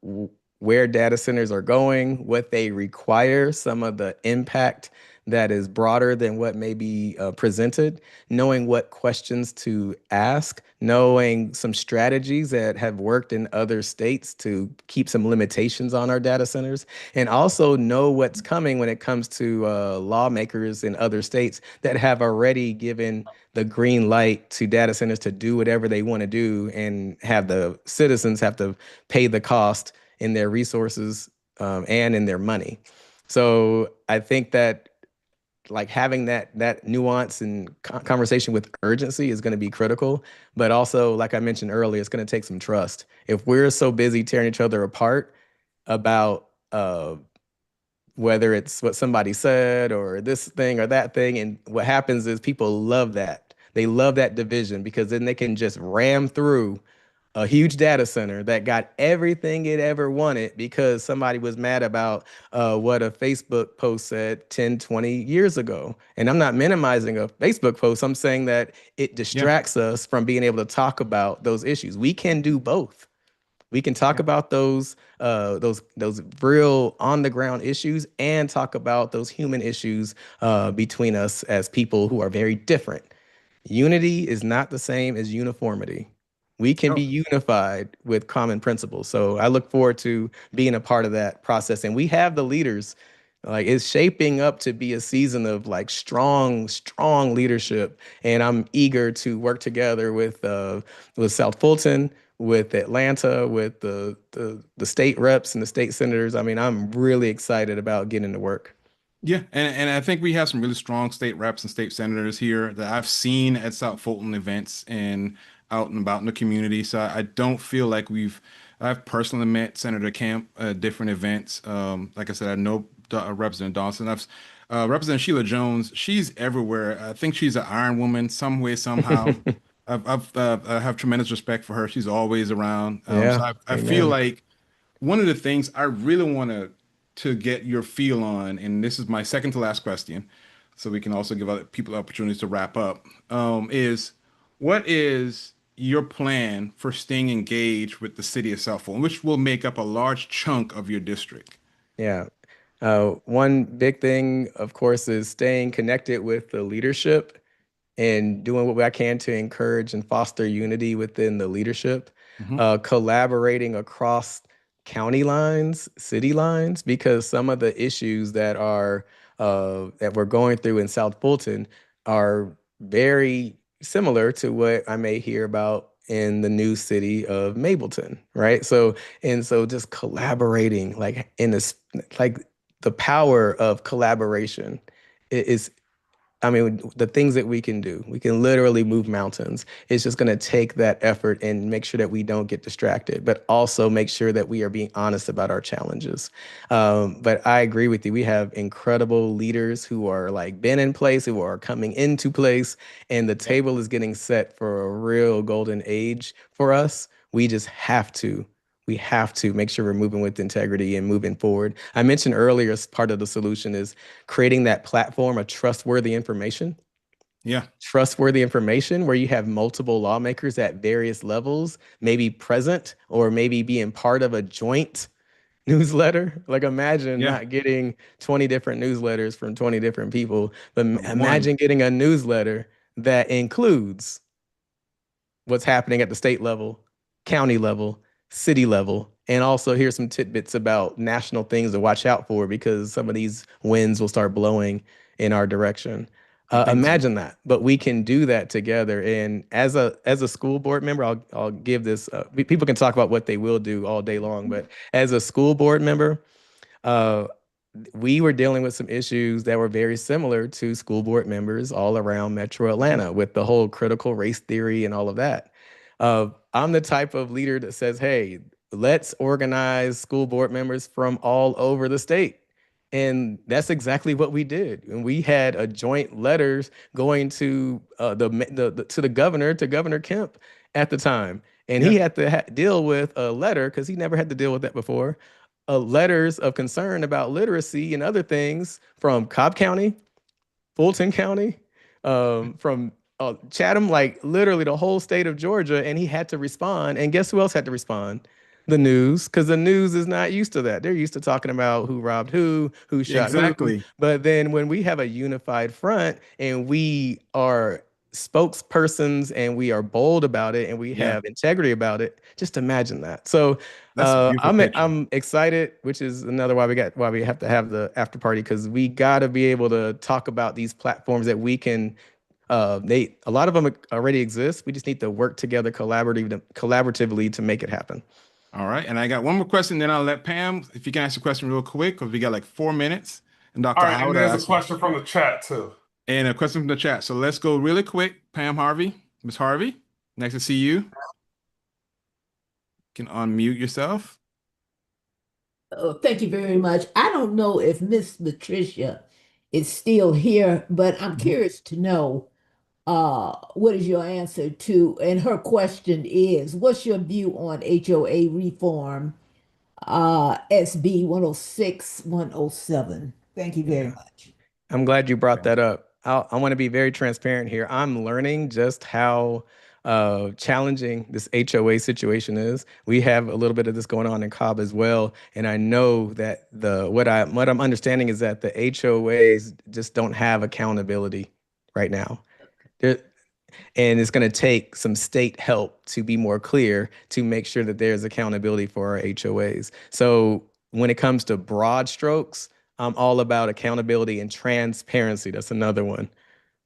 [SPEAKER 3] where data centers are going, what they require, some of the impact that is broader than what may be presented, knowing what questions to ask, knowing some strategies that have worked in other states to keep some limitations on our data centers, and also know what's coming when it comes to lawmakers in other states that have already given the green light to data centers to do whatever they want to do, and have the citizens have to pay the cost in their resources, and in their money. So I think that, like, having that nuance and conversation with urgency is going to be critical. But also, like I mentioned earlier, it's going to take some trust. If we're so busy tearing each other apart about whether it's what somebody said or this thing or that thing, and what happens is people love that. They love that division, because then they can just ram through a huge data center that got everything it ever wanted, because somebody was mad about what a Facebook post said 10, 20 years ago. And I'm not minimizing a Facebook post. I'm saying that it
[SPEAKER 2] Yeah,
[SPEAKER 3] distracts us from being able to talk about those issues. We can do both. We can talk
[SPEAKER 2] yeah.
[SPEAKER 3] about those real on the ground issues, and talk about those human issues between us as people who are very different. Unity is not the same as uniformity. We can be
[SPEAKER 2] No,
[SPEAKER 3] unified with common principles. So I look forward to being a part of that process. And we have the leaders. Like, it's shaping up to be a season of like strong, strong leadership. And I'm eager to work together with South Fulton, with Atlanta, with the state reps and the state senators. I mean, I'm really excited about getting to work.
[SPEAKER 2] yeah, and I think we have some really strong state reps and state senators here that I've seen at South Fulton events and out and about in the community. So I don't feel like I've personally met Senator Camp at different events. Like I said, I know Representative Dawson. Representative Sheila Jones. She's everywhere. I think she's an Iron Woman some way, somehow. I have tremendous respect for her. She's always around. So
[SPEAKER 3] Yeah,
[SPEAKER 2] I feel
[SPEAKER 3] amen.
[SPEAKER 2] like one of the things I really want to get your feel on, and this is my second to last question, so we can also give other people opportunities to wrap up, is what is your plan for staying engaged with the city of South Fulton, which will make up a large chunk of your district?
[SPEAKER 3] Yeah. One big thing, of course, is staying connected with the leadership and doing what I can to encourage and foster unity within the leadership,
[SPEAKER 2] Hmm.
[SPEAKER 3] collaborating across county lines, city lines, because some of the issues that we're going through in South Fulton are very similar to what I may hear about in the new city of Mableton, right? So just collaborating, like in this, like the power of collaboration is, I mean, the things that we can literally move mountains. It's just going to take that effort and make sure that we don't get distracted, but also make sure that we are being honest about our challenges. But I agree with you. We have incredible leaders who are like been in place, who are coming into place, and the
[SPEAKER 2] Yep.
[SPEAKER 3] table is getting set for a real golden age for us. We have to make sure we're moving with integrity and moving forward. I mentioned earlier, as part of the solution is creating that platform of trustworthy information.
[SPEAKER 2] Yeah.
[SPEAKER 3] trustworthy information where you have multiple lawmakers at various levels, maybe present or maybe being part of a joint newsletter. Like imagine
[SPEAKER 2] Yeah.
[SPEAKER 3] not getting 20 different newsletters from 20 different people, but
[SPEAKER 2] One.
[SPEAKER 3] imagine getting a newsletter that includes what's happening at the state level, county level, city level, and also here's some tidbits about national things to watch out for because some of these winds will start blowing in our direction.
[SPEAKER 2] I think so.
[SPEAKER 3] Imagine that, but we can do that together. And as a school board member, I'll give this. People can talk about what they will do all day long, but as a school board member, uh, we were dealing with some issues that were very similar to school board members all around Metro Atlanta with the whole critical race theory and all of that. I'm the type of leader that says, hey, let's organize school board members from all over the state. And that's exactly what we did. And we had a joint letters going to to the governor, to Governor Kemp at the time. And
[SPEAKER 2] Yeah.
[SPEAKER 3] he had to deal with a letter because he never had to deal with that before letters of concern about literacy and other things from Cobb County, Fulton County, from Chatham, like literally the whole state of Georgia. And he had to respond. And guess who else had to respond? The news, because the news is not used to that. They're used to talking about who robbed who shot who.
[SPEAKER 2] Exactly.
[SPEAKER 3] But then when we have a unified front and we are spokespersons and we are bold about it and we
[SPEAKER 2] Yeah.
[SPEAKER 3] have integrity about it, just imagine that. So
[SPEAKER 2] That's a beautiful picture.
[SPEAKER 3] I'm excited, which is another why we have to have the after party because we got to be able to talk about these platforms that we can. A lot of them already exist. We just need to work together collaboratively to make it happen.
[SPEAKER 2] All right. And I got one more question, then I'll let Pam, if you can ask a question real quick, because we got like 4 minutes. And Dr.
[SPEAKER 1] All right,
[SPEAKER 2] Howard
[SPEAKER 1] and there's a
[SPEAKER 2] asked-
[SPEAKER 1] question from the chat too.
[SPEAKER 2] and a question from the chat. So let's go really quick. Pam Harvey, Miss Harvey, nice to see you. You can unmute yourself.
[SPEAKER 6] Oh, thank you very much. I don't know if Miss Patricia is still here, but I'm curious to know what is your answer to, and her question is, what's your view on HOA reform, SB 106, 107? Thank you very much.
[SPEAKER 3] I'm glad you brought that up. I want to be very transparent here. I'm learning just how challenging this HOA situation is. We have a little bit of this going on in Cobb as well, and I know that what I'm understanding is that the HOAs just don't have accountability right now. And it's going to take some state help to be more clear to make sure that there's accountability for our HOAs. So when it comes to broad strokes, I'm all about accountability and transparency. That's another one.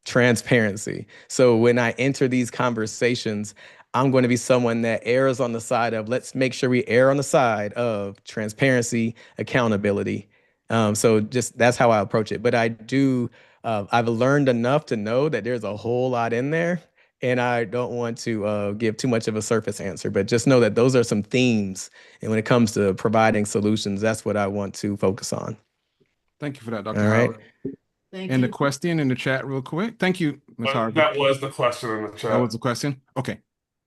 [SPEAKER 3] Transparency. So when I enter these conversations, I'm going to be someone that errs on the side of let's make sure we err on the side of transparency, accountability. So just that's how I approach it. But I've learned enough to know that there's a whole lot in there. And I don't want to give too much of a surface answer, but just know that those are some themes. And when it comes to providing solutions, that's what I want to focus on.
[SPEAKER 2] Thank you for that, Dr.
[SPEAKER 3] All right.
[SPEAKER 2] Howard.
[SPEAKER 6] Thank
[SPEAKER 2] And the
[SPEAKER 6] you.
[SPEAKER 2] question in the chat real quick. Thank you, Ms. Harvey.
[SPEAKER 1] That was the question in the chat.
[SPEAKER 2] That was the question? Okay,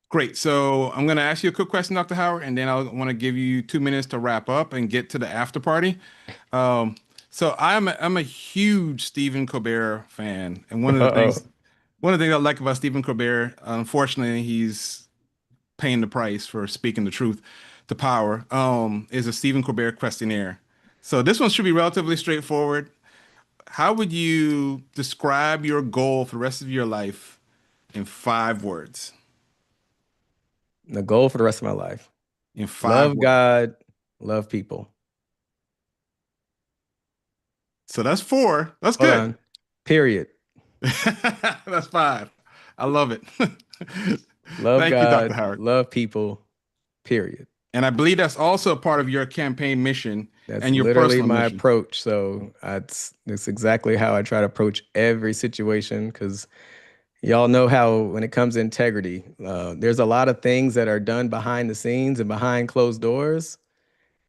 [SPEAKER 2] great. So I'm going to ask you a quick question, Dr. Howard, and then I want to give you 2 minutes to wrap up and get to the after party. So I'm a huge Stephen Colbert fan. And one of the things I like about Stephen Colbert, unfortunately, he's paying the price for speaking the truth to power, is a Stephen Colbert questionnaire. So this one should be relatively straightforward. How would you describe your goal for the rest of your life in 5 words?
[SPEAKER 3] The goal for the rest of my life.
[SPEAKER 2] In 5
[SPEAKER 3] Love
[SPEAKER 2] words.
[SPEAKER 3] God, love people.
[SPEAKER 2] So that's 4. That's
[SPEAKER 3] Hold
[SPEAKER 2] good.
[SPEAKER 3] on. Period.
[SPEAKER 2] That's 5. I love it.
[SPEAKER 3] Love
[SPEAKER 2] Thank you,
[SPEAKER 3] God,
[SPEAKER 2] Dr. Howard.
[SPEAKER 3] love people. Period.
[SPEAKER 2] And I believe that's also a part of your campaign mission
[SPEAKER 3] That's
[SPEAKER 2] and your
[SPEAKER 3] literally
[SPEAKER 2] personal
[SPEAKER 3] my
[SPEAKER 2] mission.
[SPEAKER 3] approach. So that's exactly how I try to approach every situation because y'all know how when it comes to integrity, there's a lot of things that are done behind the scenes and behind closed doors.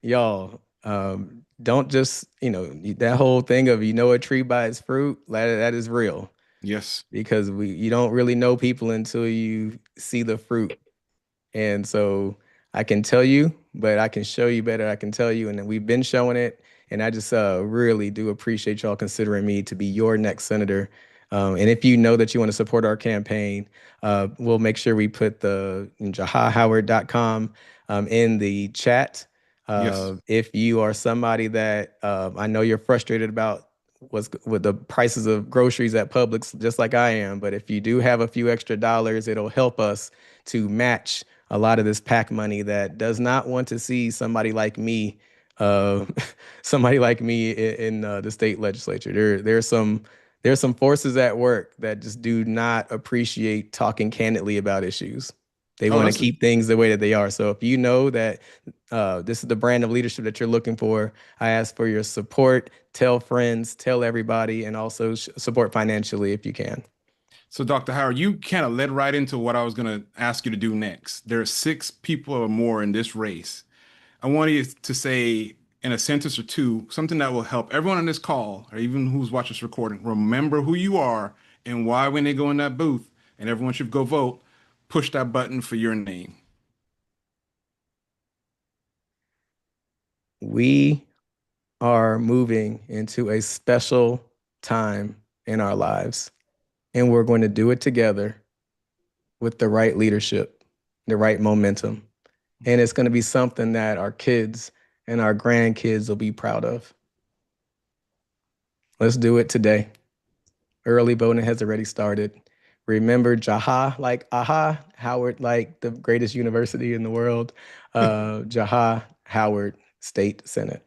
[SPEAKER 3] Y'all, don't just, that whole thing of a tree by its fruit, that is real.
[SPEAKER 2] Yes.
[SPEAKER 3] Because you don't really know people until you see the fruit. And so I can tell you, but I can show you better. I can tell you, and we've been showing it. And I just really do appreciate y'all considering me to be your next senator. And if you know that you want to support our campaign, we'll make sure we put the jahahoward.com in the chat.
[SPEAKER 2] Yes.
[SPEAKER 3] If you are somebody that I know you're frustrated about what's with the prices of groceries at Publix, just like I am, but if you do have a few extra dollars, it'll help us to match a lot of this PAC money that does not want to see somebody like me, uh, somebody like me in the state legislature. There's some forces at work that just do not appreciate talking candidly about issues. They
[SPEAKER 2] Oh,
[SPEAKER 3] want to
[SPEAKER 2] that's
[SPEAKER 3] keep things the way that they are. So if you know that this is the brand of leadership that you're looking for, I ask for your support. Tell friends, tell everybody, and also support financially if you can.
[SPEAKER 2] so, Dr. Howard, you kind of led right into what I was going to ask you to do next. There are 6 people or more in this race. I want you to say in a sentence or two something that will help everyone on this call, or even who's watching this recording, remember who you are and why when they go in that booth and everyone should go vote, push that button for your name.
[SPEAKER 3] We are moving into a special time in our lives, and we're going to do it together with the right leadership, the right momentum. And it's going to be something that our kids and our grandkids will be proud of. Let's do it today. Early voting has already started. Remember Jaha like aha, Howard like the greatest university in the world. Jaha Howard State Senate.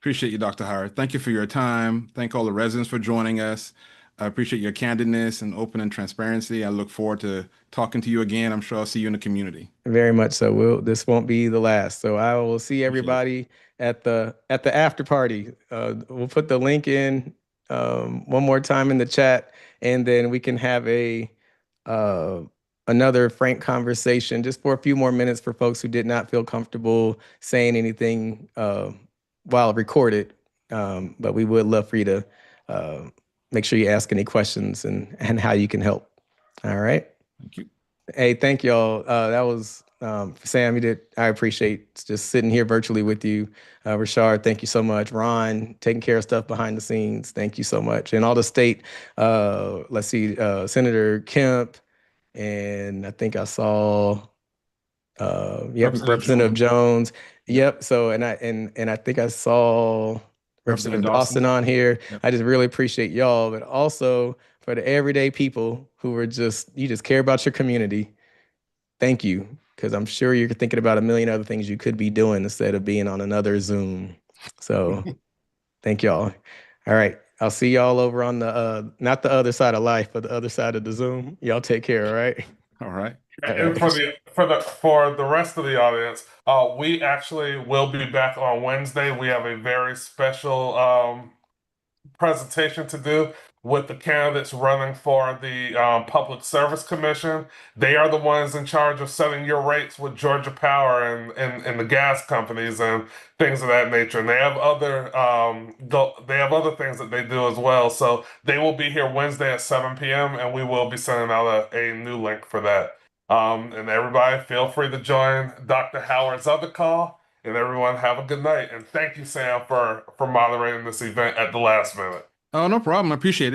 [SPEAKER 2] Appreciate you, Dr. Howard. Thank you for your time. Thank all the residents for joining us. I appreciate your candidness and open and transparency. I look forward to talking to you again. I'm sure I'll see you in the community.
[SPEAKER 3] Very much so. This won't be the last. So I will see everybody at the after party. We'll put the link in one more time in the chat, and then we can have a uh, another frank conversation just for a few more minutes for folks who did not feel comfortable saying anything while recorded. But we would love for you to make sure you ask any questions and how you can help. All right.
[SPEAKER 2] Thank you.
[SPEAKER 3] Hey, thank y'all. That was Sam. You did. I appreciate just sitting here virtually with you. Rashard, thank you so much. Ron, taking care of stuff behind the scenes. Thank you so much. And all the state. Let's see, Senator Kemp, and I think I saw. Yep, Representative Jones. Yep. So and I think I saw Representative Dawson on here.
[SPEAKER 2] Yep.
[SPEAKER 3] I just really appreciate y'all, but also for the everyday people who are you just care about your community. Thank you, because I'm sure you're thinking about a million other things you could be doing instead of being on another Zoom. So thank y'all. All right. I'll see y'all over on the not the other side of life, but the other side of the Zoom. Y'all take care, all right?
[SPEAKER 2] All right.
[SPEAKER 1] And for the rest of the audience, we actually will be back on Wednesday. We have a very special presentation to do with the candidates running for the Public Service Commission. They are the ones in charge of setting your rates with Georgia Power and the gas companies and things of that nature. And they have other things that they do as well. So they will be here Wednesday at 7 p.m. and we will be sending out a new link for that. And everybody feel free to join Dr. Howard's other call. And everyone have a good night. And thank you, Sam, for moderating this event at the last minute.
[SPEAKER 2] Oh, no problem. I appreciate it.